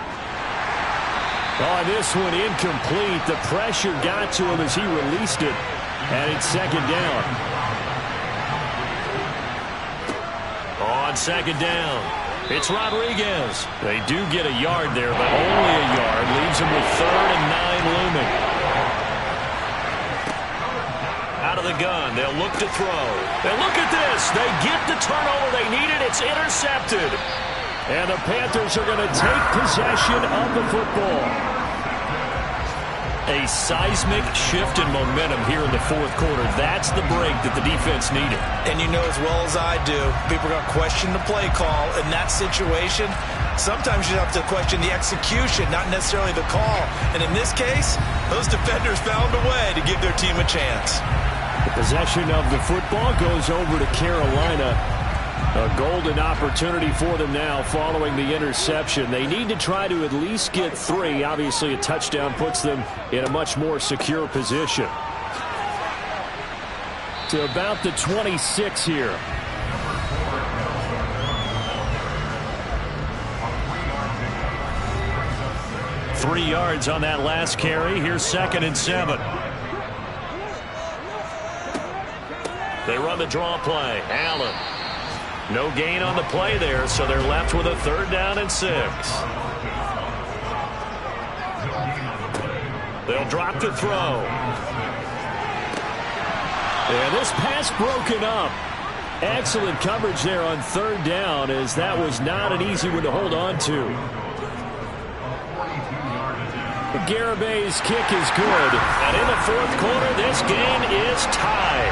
Oh, this one incomplete. The pressure got to him as he released it, and it's second down. On second down, it's Rodriguez. They do get a yard there, but only a yard. Leaves them with 3rd and 9 looming. Out of the gun, they'll look to throw. And look at this. They get the turnover they needed. It's intercepted. And the Panthers are going to take possession of the football. A seismic shift in momentum here in the fourth quarter. That's the break that the defense needed. And you know as well as I do, people are going to question the play call. In that situation, sometimes you have to question the execution, not necessarily the call. And in this case, those defenders found a way to give their team a chance. The possession of the football goes over to Carolina. A golden opportunity for them now following the interception. They need to try to at least get 3. Obviously, a touchdown puts them in a much more secure position. To about the 26 here. Three yards on that last carry. Here's 2nd and 7. They run the draw play. Allen. No gain on the play there, so they're left with a 3rd down and 6. They'll drop to throw. And this pass broken up. Excellent coverage there on third down, as that was not an easy one to hold on to. Garabay's kick is good. And in the fourth quarter, this game is tied.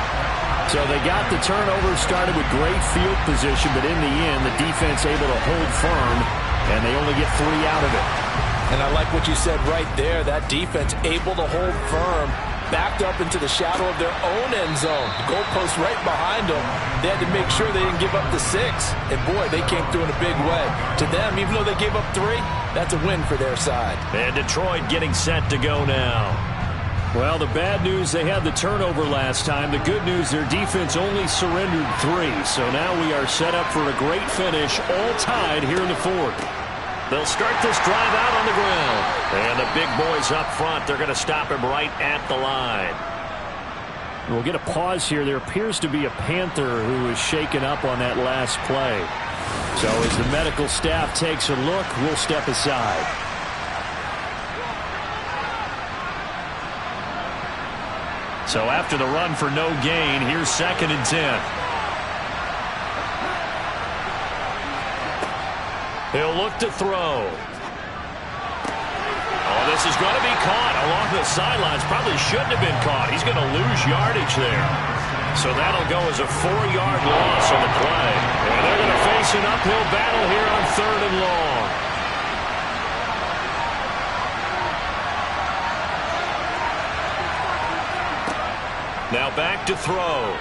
So they got the turnover started with great field position, but in the end, the defense able to hold firm, and they only get 3 out of it. And I like what you said right there. That defense able to hold firm, backed up into the shadow of their own end zone. The goalpost right behind them. They had to make sure they didn't give up the 6. And, boy, they came through in a big way. To them, even though they gave up 3, that's a win for their side. And Detroit getting set to go now. Well, the bad news, they had the turnover last time. The good news, their defense only surrendered 3. So now we are set up for a great finish, all tied here in the fourth. They'll start this drive out on the ground. And the big boys up front, they're going to stop him right at the line. We'll get a pause here. There appears to be a Panther who is shaken up on that last play. So as the medical staff takes a look, we'll step aside. So after the run for no gain, here's 2nd and 10. He'll look to throw. Oh, this is going to be caught along the sidelines. Probably shouldn't have been caught. He's going to lose yardage there. So that'll go as a 4-yard loss on the play. And they're going to face an uphill battle here on 3rd and long. Now back to throw.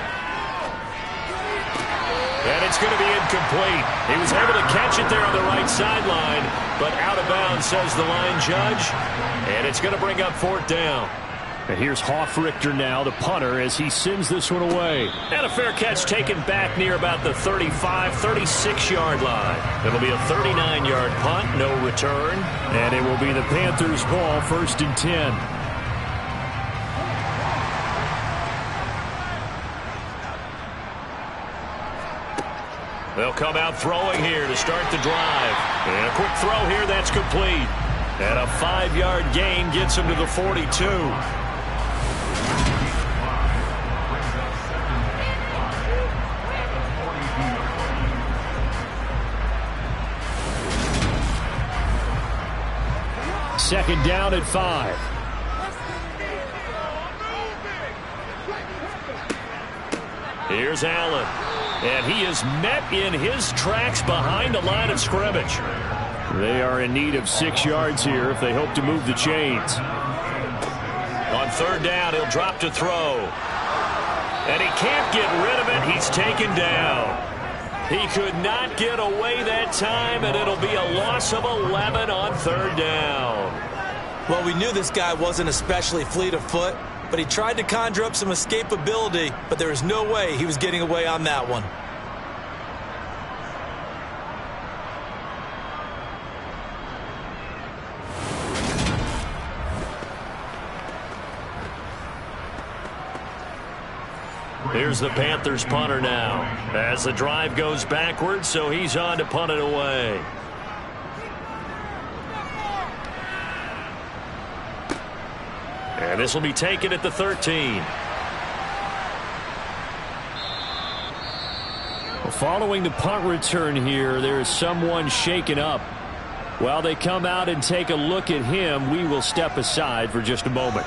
And it's going to be incomplete. He was able to catch it there on the right sideline, but out of bounds, says the line judge. And it's going to bring up 4th down. And here's Hoffrichter now, the punter, as he sends this one away. And a fair catch taken back near about the 35, 36-yard line. It'll be a 39-yard punt, no return. And it will be the Panthers' ball, 1st and 10. They'll come out throwing here to start the drive. And a quick throw here, that's complete. And a 5-yard gain gets him to the 42. Second down at 5. Here's Allen. And he is met in his tracks behind the line of scrimmage. They are in need of 6 yards here if they hope to move the chains. On 3rd down, he'll drop to throw. And he can't get rid of it. He's taken down. He could not get away that time, and it'll be a loss of 11 on 3rd down. Well, we knew this guy wasn't especially fleet of foot, but he tried to conjure up some escapability, but there was no way he was getting away on that one. Here's the Panthers punter now as the drive goes backwards, so he's on to punt it away. And this will be taken at the 13. Well, following the punt return here, there is someone shaken up. While they come out and take a look at him, we will step aside for just a moment.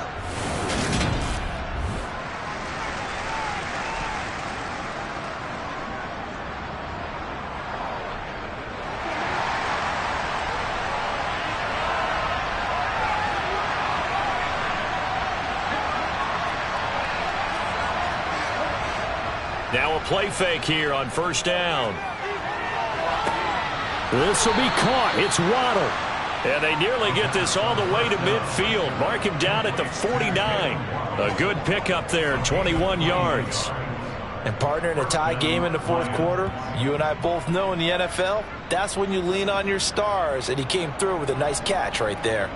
Now a play fake here on 1st down. This will be caught. It's Waddle. And they nearly get this all the way to midfield. Mark him down at the 49. A good pickup there, 21 yards. And partner, in a tie game in the 4th quarter, you and I both know in the NFL, that's when you lean on your stars. And he came through with a nice catch right there.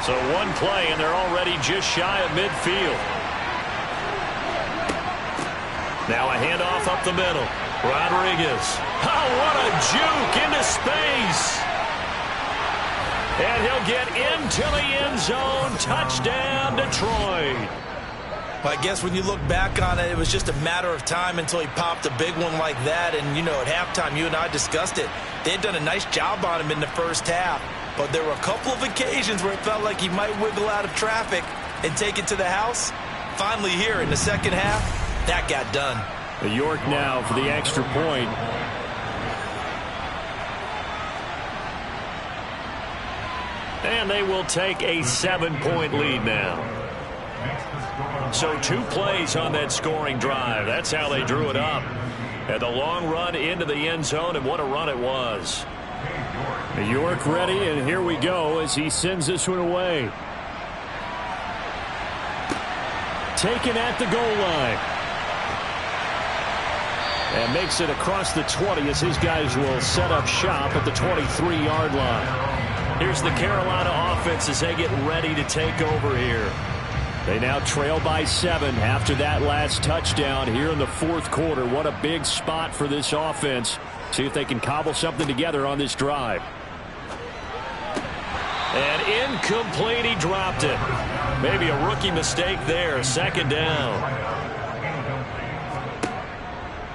So one play, and they're already just shy of midfield. Now a handoff up the middle. Rodriguez. Oh, what a juke into space. will get into the end zone. Touchdown, Detroit. I guess when you look back on it, it was just a matter of time until he popped a big one like that. And, you know, at halftime, you and I discussed it. They had done a nice job on him in the first half. But there were a couple of occasions where it felt like he might wiggle out of traffic and take it to the house. Finally here in the second half, that got done. York now for the extra point. And they will take a 7-point lead now. So 2 plays on that scoring drive. That's how they drew it up. And the long run into the end zone, and what a run it was. York ready, and here we go as he sends this one away. Taken at the goal line. And makes it across the 20 as his guys will set up shop at the 23-yard line. Here's the Carolina offense as they get ready to take over here. They now trail by 7 after that last touchdown here in the fourth quarter. What a big spot for this offense. See if they can cobble something together on this drive. And incomplete, he dropped it. Maybe a rookie mistake there. Second down.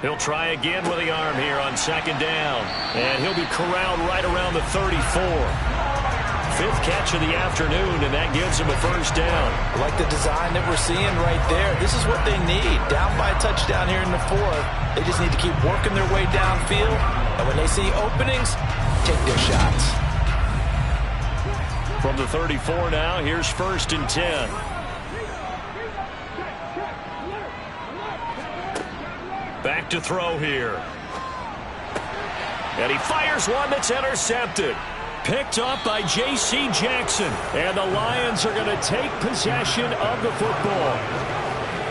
He'll try again with the arm here on second down. And he'll be corralled right around the 34. 5th catch of the afternoon, and that gives him a first down. I like the design that we're seeing right there. This is what they need. Down by a touchdown here in the 4th. They just need to keep working their way downfield. And when they see openings, take their shots. From the 34 now, here's 1st and 10. Back to throw here. And he fires one that's intercepted. Picked up by J.C. Jackson. And the Lions are going to take possession of the football.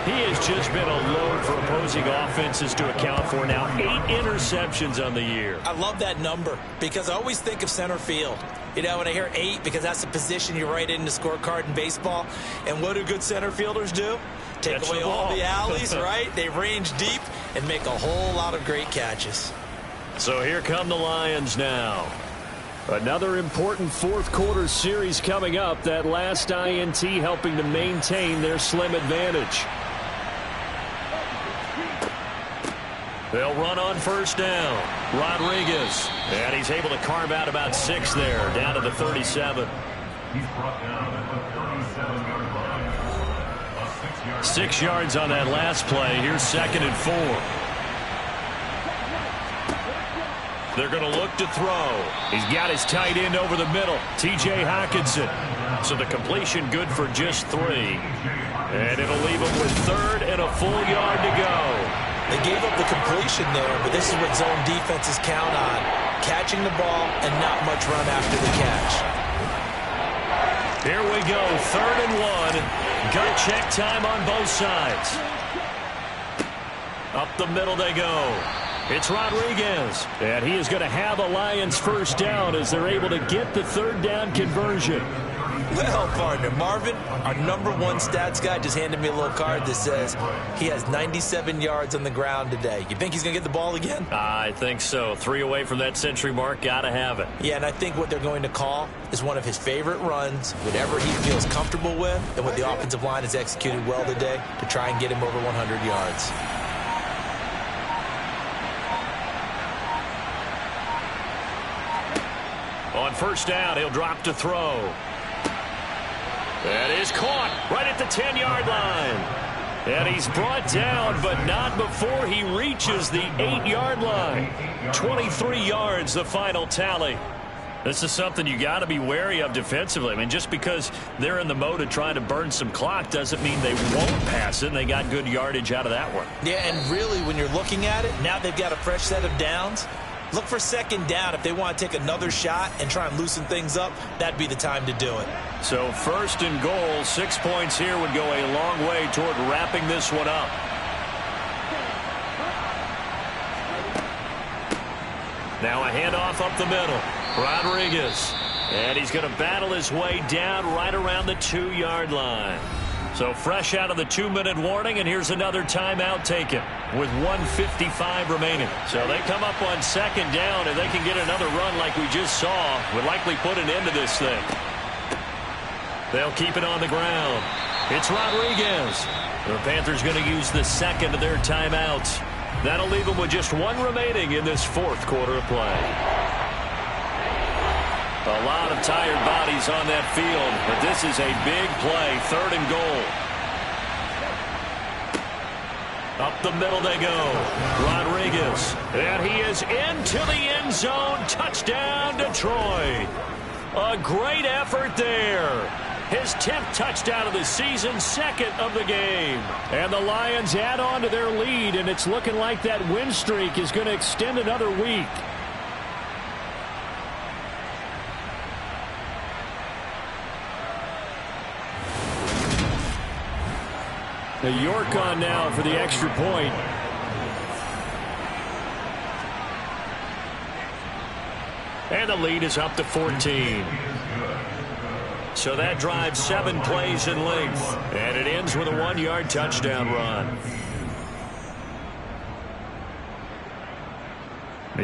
He has just been a load for opposing offenses to account for now. 8 interceptions on the year. I love that number because I always think of center field. You know, when I hear 8, because that's the position you write in the scorecard in baseball. And what do good center fielders do? Take away all the alleys, right? They range deep and make a whole lot of great catches. So here come the Lions now. Another important fourth quarter series coming up. That last INT helping to maintain their slim advantage. They'll run on first down. Rodriguez. And he's able to carve out about 6 there, down to the 37. He's brought down at the 37-yard line. 6 yards on that last play. Here's 2nd and 4. They're going to look to throw. He's got his tight end over the middle, T.J. Hockenson. So the completion good for just 3. And it'll leave him with 3rd and a full yard to go. They gave up the completion there, but this is what zone defenses count on. Catching the ball and not much run after the catch. Here we go, 3rd and 1. Gut check time on both sides. Up the middle they go. It's Rodriguez, and he is going to have a Lions first down as they're able to get the 3rd down conversion. Well, partner, Marvin, our #1 stats guy just handed me a little card that says he has 97 yards on the ground today. You think he's going to get the ball again? I think so. 3 away from that century mark, got to have it. Yeah, and I think what they're going to call is one of his favorite runs, whatever he feels comfortable with, and what the offensive line has executed well today to try and get him over 100 yards. On first down, he'll drop to throw. That is caught right at the 10-yard line. And he's brought down, but not before he reaches the 8-yard line. 23 yards, the final tally. This is something you got to be wary of defensively. I mean, just because they're in the mode of trying to burn some clock doesn't mean they won't pass it. And they got good yardage out of that one. Yeah, and really, when you're looking at it, now they've got a fresh set of downs. Look for second down. If they want to take another shot and try and loosen things up, that'd be the time to do it. So 1st and goal, 6 points here would go a long way toward wrapping this one up. Now a handoff up the middle. Rodriguez. And he's going to battle his way down right around the 2-yard line. So fresh out of the 2-minute warning, and here's another timeout taken with 1:55 remaining. So they come up on second down, and they can get another run like we just saw. Would likely put an end to this thing. They'll keep it on the ground. It's Rodriguez. The Panthers going to use the second of their timeouts. That'll leave them with just one remaining in this fourth quarter of play. A lot of tired bodies on that field, but this is a big play, 3rd and goal. Up the middle they go. Rodriguez. And he is into the end zone. Touchdown, Detroit. A great effort there. His 10th touchdown of the season, 2nd of the game. And the Lions add on to their lead, and it's looking like that win streak is going to extend another week. York on now for the extra point. And the lead is up to 14. So that drives 7 plays in length. And it ends with a 1-yard touchdown run.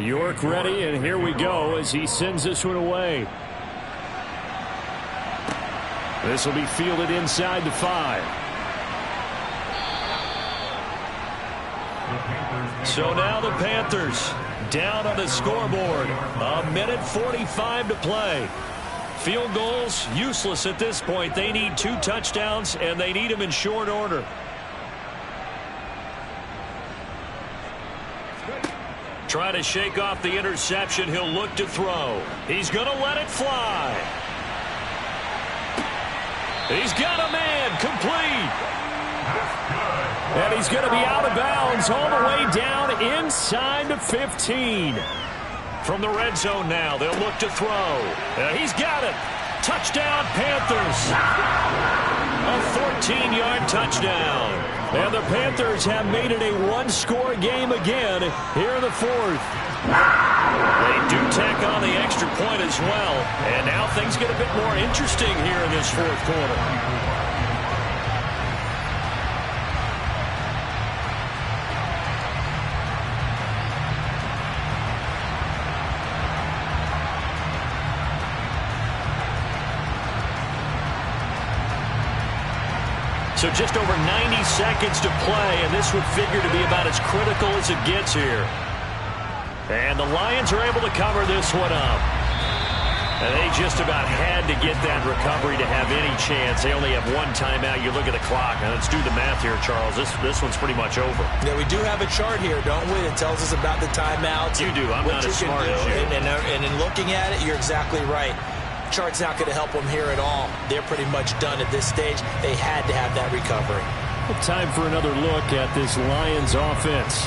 York ready, and here we go as he sends this one away. This will be fielded inside the 5. So now the Panthers down on the scoreboard. 1:45 to play. Field goals useless at this point. They need 2 touchdowns, and they need them in short order. Trying to shake off the interception. He'll look to throw. He's going to let it fly. He's got a man. Complete. And he's going to be out of bounds all the way down inside the 15. From the red zone now, they'll look to throw. He's got it. Touchdown, Panthers. A 14-yard touchdown. And the Panthers have made it a 1-score game again here in the 4th. They do tack on the extra point as well. And now things get a bit more interesting here in this 4th quarter. So just over 90 seconds to play, and this would figure to be about as critical as it gets here. And the Lions are able to cover this one up. And they just about had to get that recovery to have any chance. They only have 1 timeout. You look at the clock. Now, let's do the math here, Charles. This one's pretty much over. Yeah, we do have a chart here, don't we, that tells us about the timeouts. You do. I'm not as smart as you. And in looking at it, you're exactly right. Chart's not going to help them here at all. They're pretty much done at this stage. They had to have that recovery. Time for another look at this Lions offense.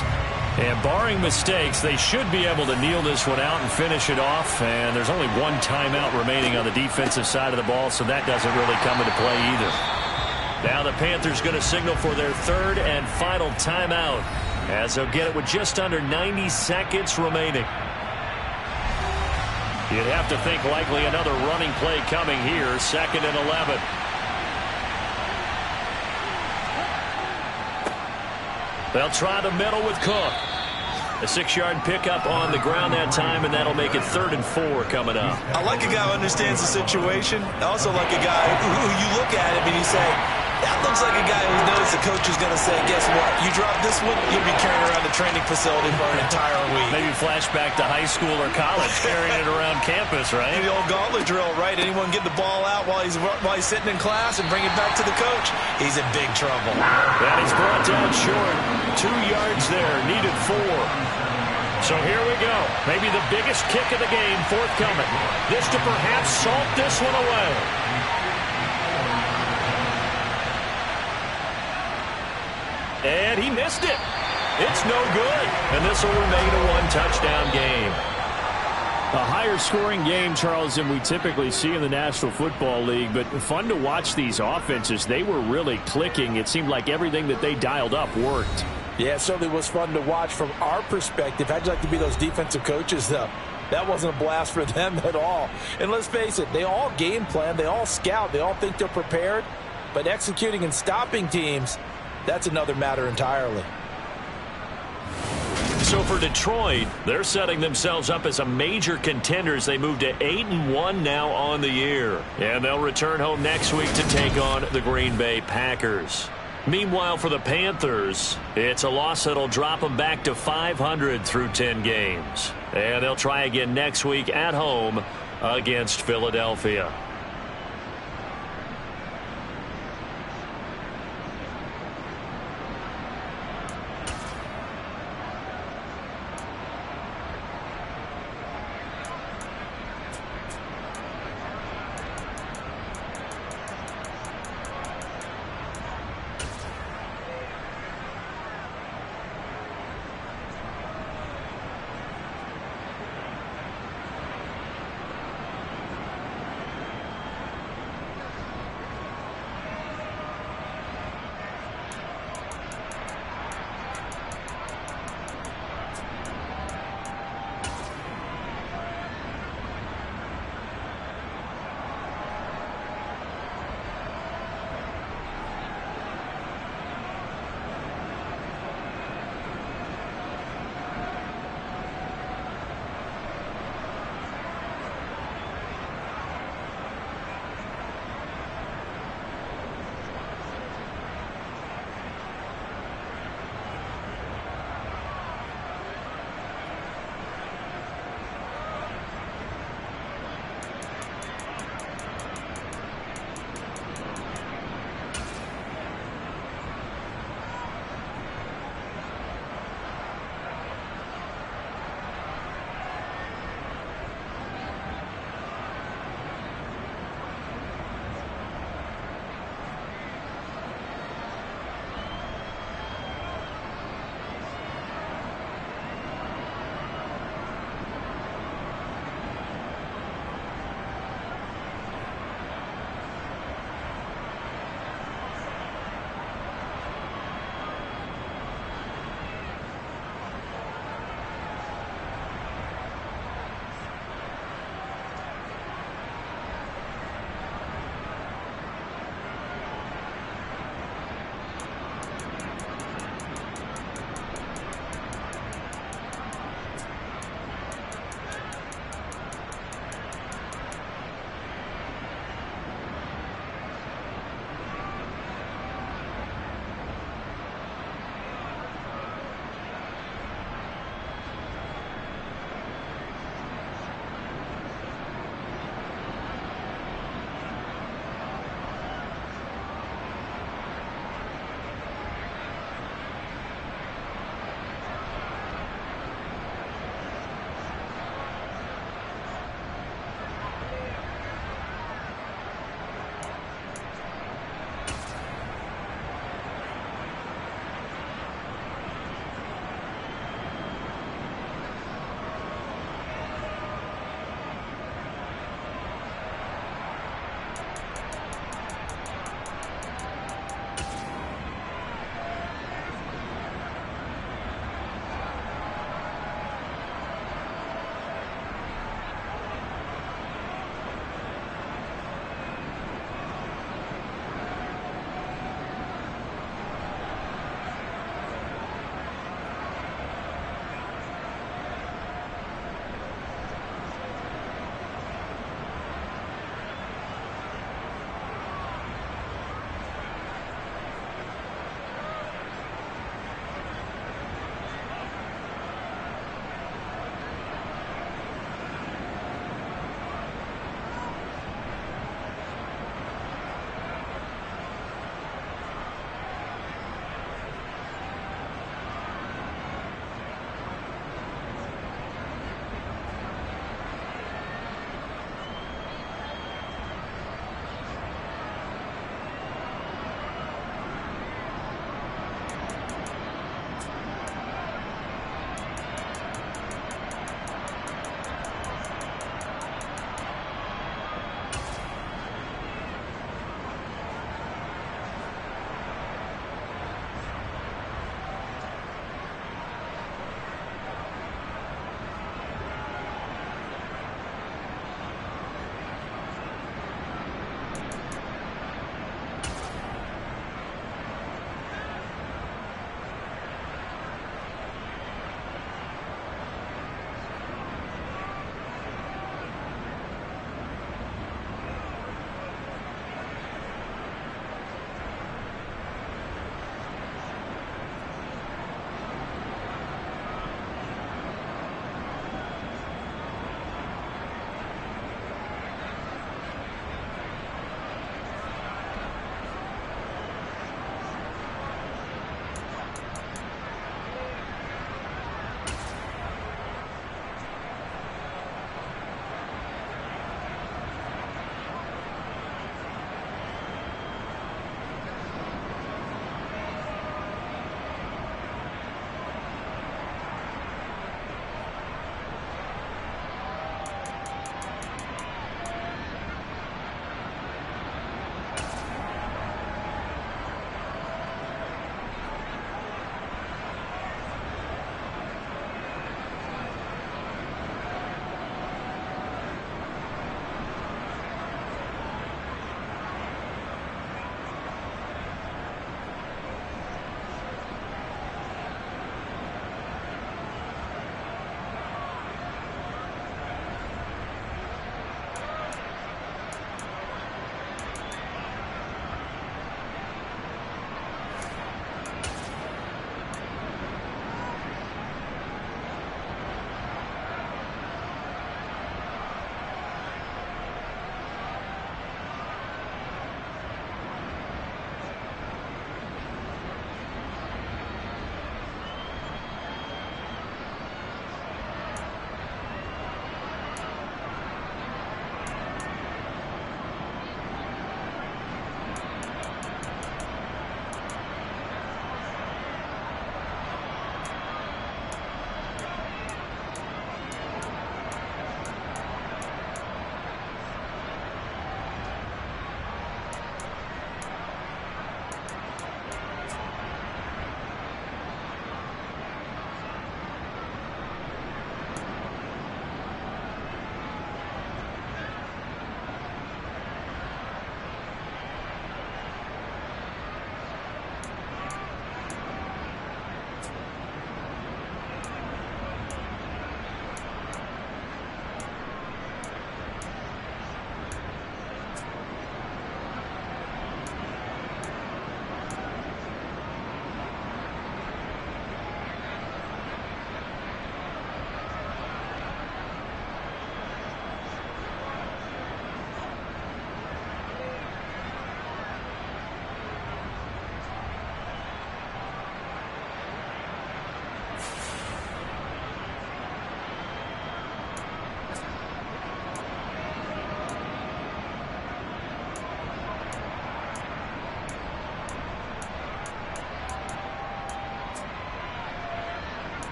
And barring mistakes, they should be able to kneel this one out and finish it off. And there's only 1 timeout remaining on the defensive side of the ball, so that doesn't really come into play either. Now the Panthers going to signal for their 3rd and final timeout, as they'll get it with just under 90 seconds remaining. You'd have to think likely another running play coming here. 2nd and 11. They'll try the middle with Cook. A 6-yard pickup on the ground that time, and that'll make it 3rd and 4 coming up. I like a guy who understands the situation. I also like a guy who you look at him and you say, that looks like a guy who knows the coach is going to say, guess what? You drop this one, you'll be carrying around the training facility for an entire week. Maybe flashback to high school or college, carrying it around campus, right? The old gauntlet drill, right? Anyone get the ball out while he's sitting in class and bring it back to the coach? He's in big trouble. And he's brought down short. 2 yards there, needed 4. So here we go. Maybe the biggest kick of the game forthcoming. This to perhaps salt this one away. And he missed it. It's no good. And this will remain a 1-touchdown game. A higher scoring game, Charles, than we typically see in the National Football League. But fun to watch these offenses. They were really clicking. It seemed like everything that they dialed up worked. Yeah, it certainly was fun to watch from our perspective. How'd you like to be those defensive coaches, though? That wasn't a blast for them at all. And let's face it, they all game plan. They all scout. They all think they're prepared. But executing and stopping teams, that's another matter entirely. So So for Detroit, they're setting themselves up as a major contender as they move to 8-1 now on the year. And they'll return home next week to take on the Green Bay Packers. Meanwhile, for the Panthers, it's a loss that'll drop them back to 500 through 10 games. And they'll try again next week at home against Philadelphia.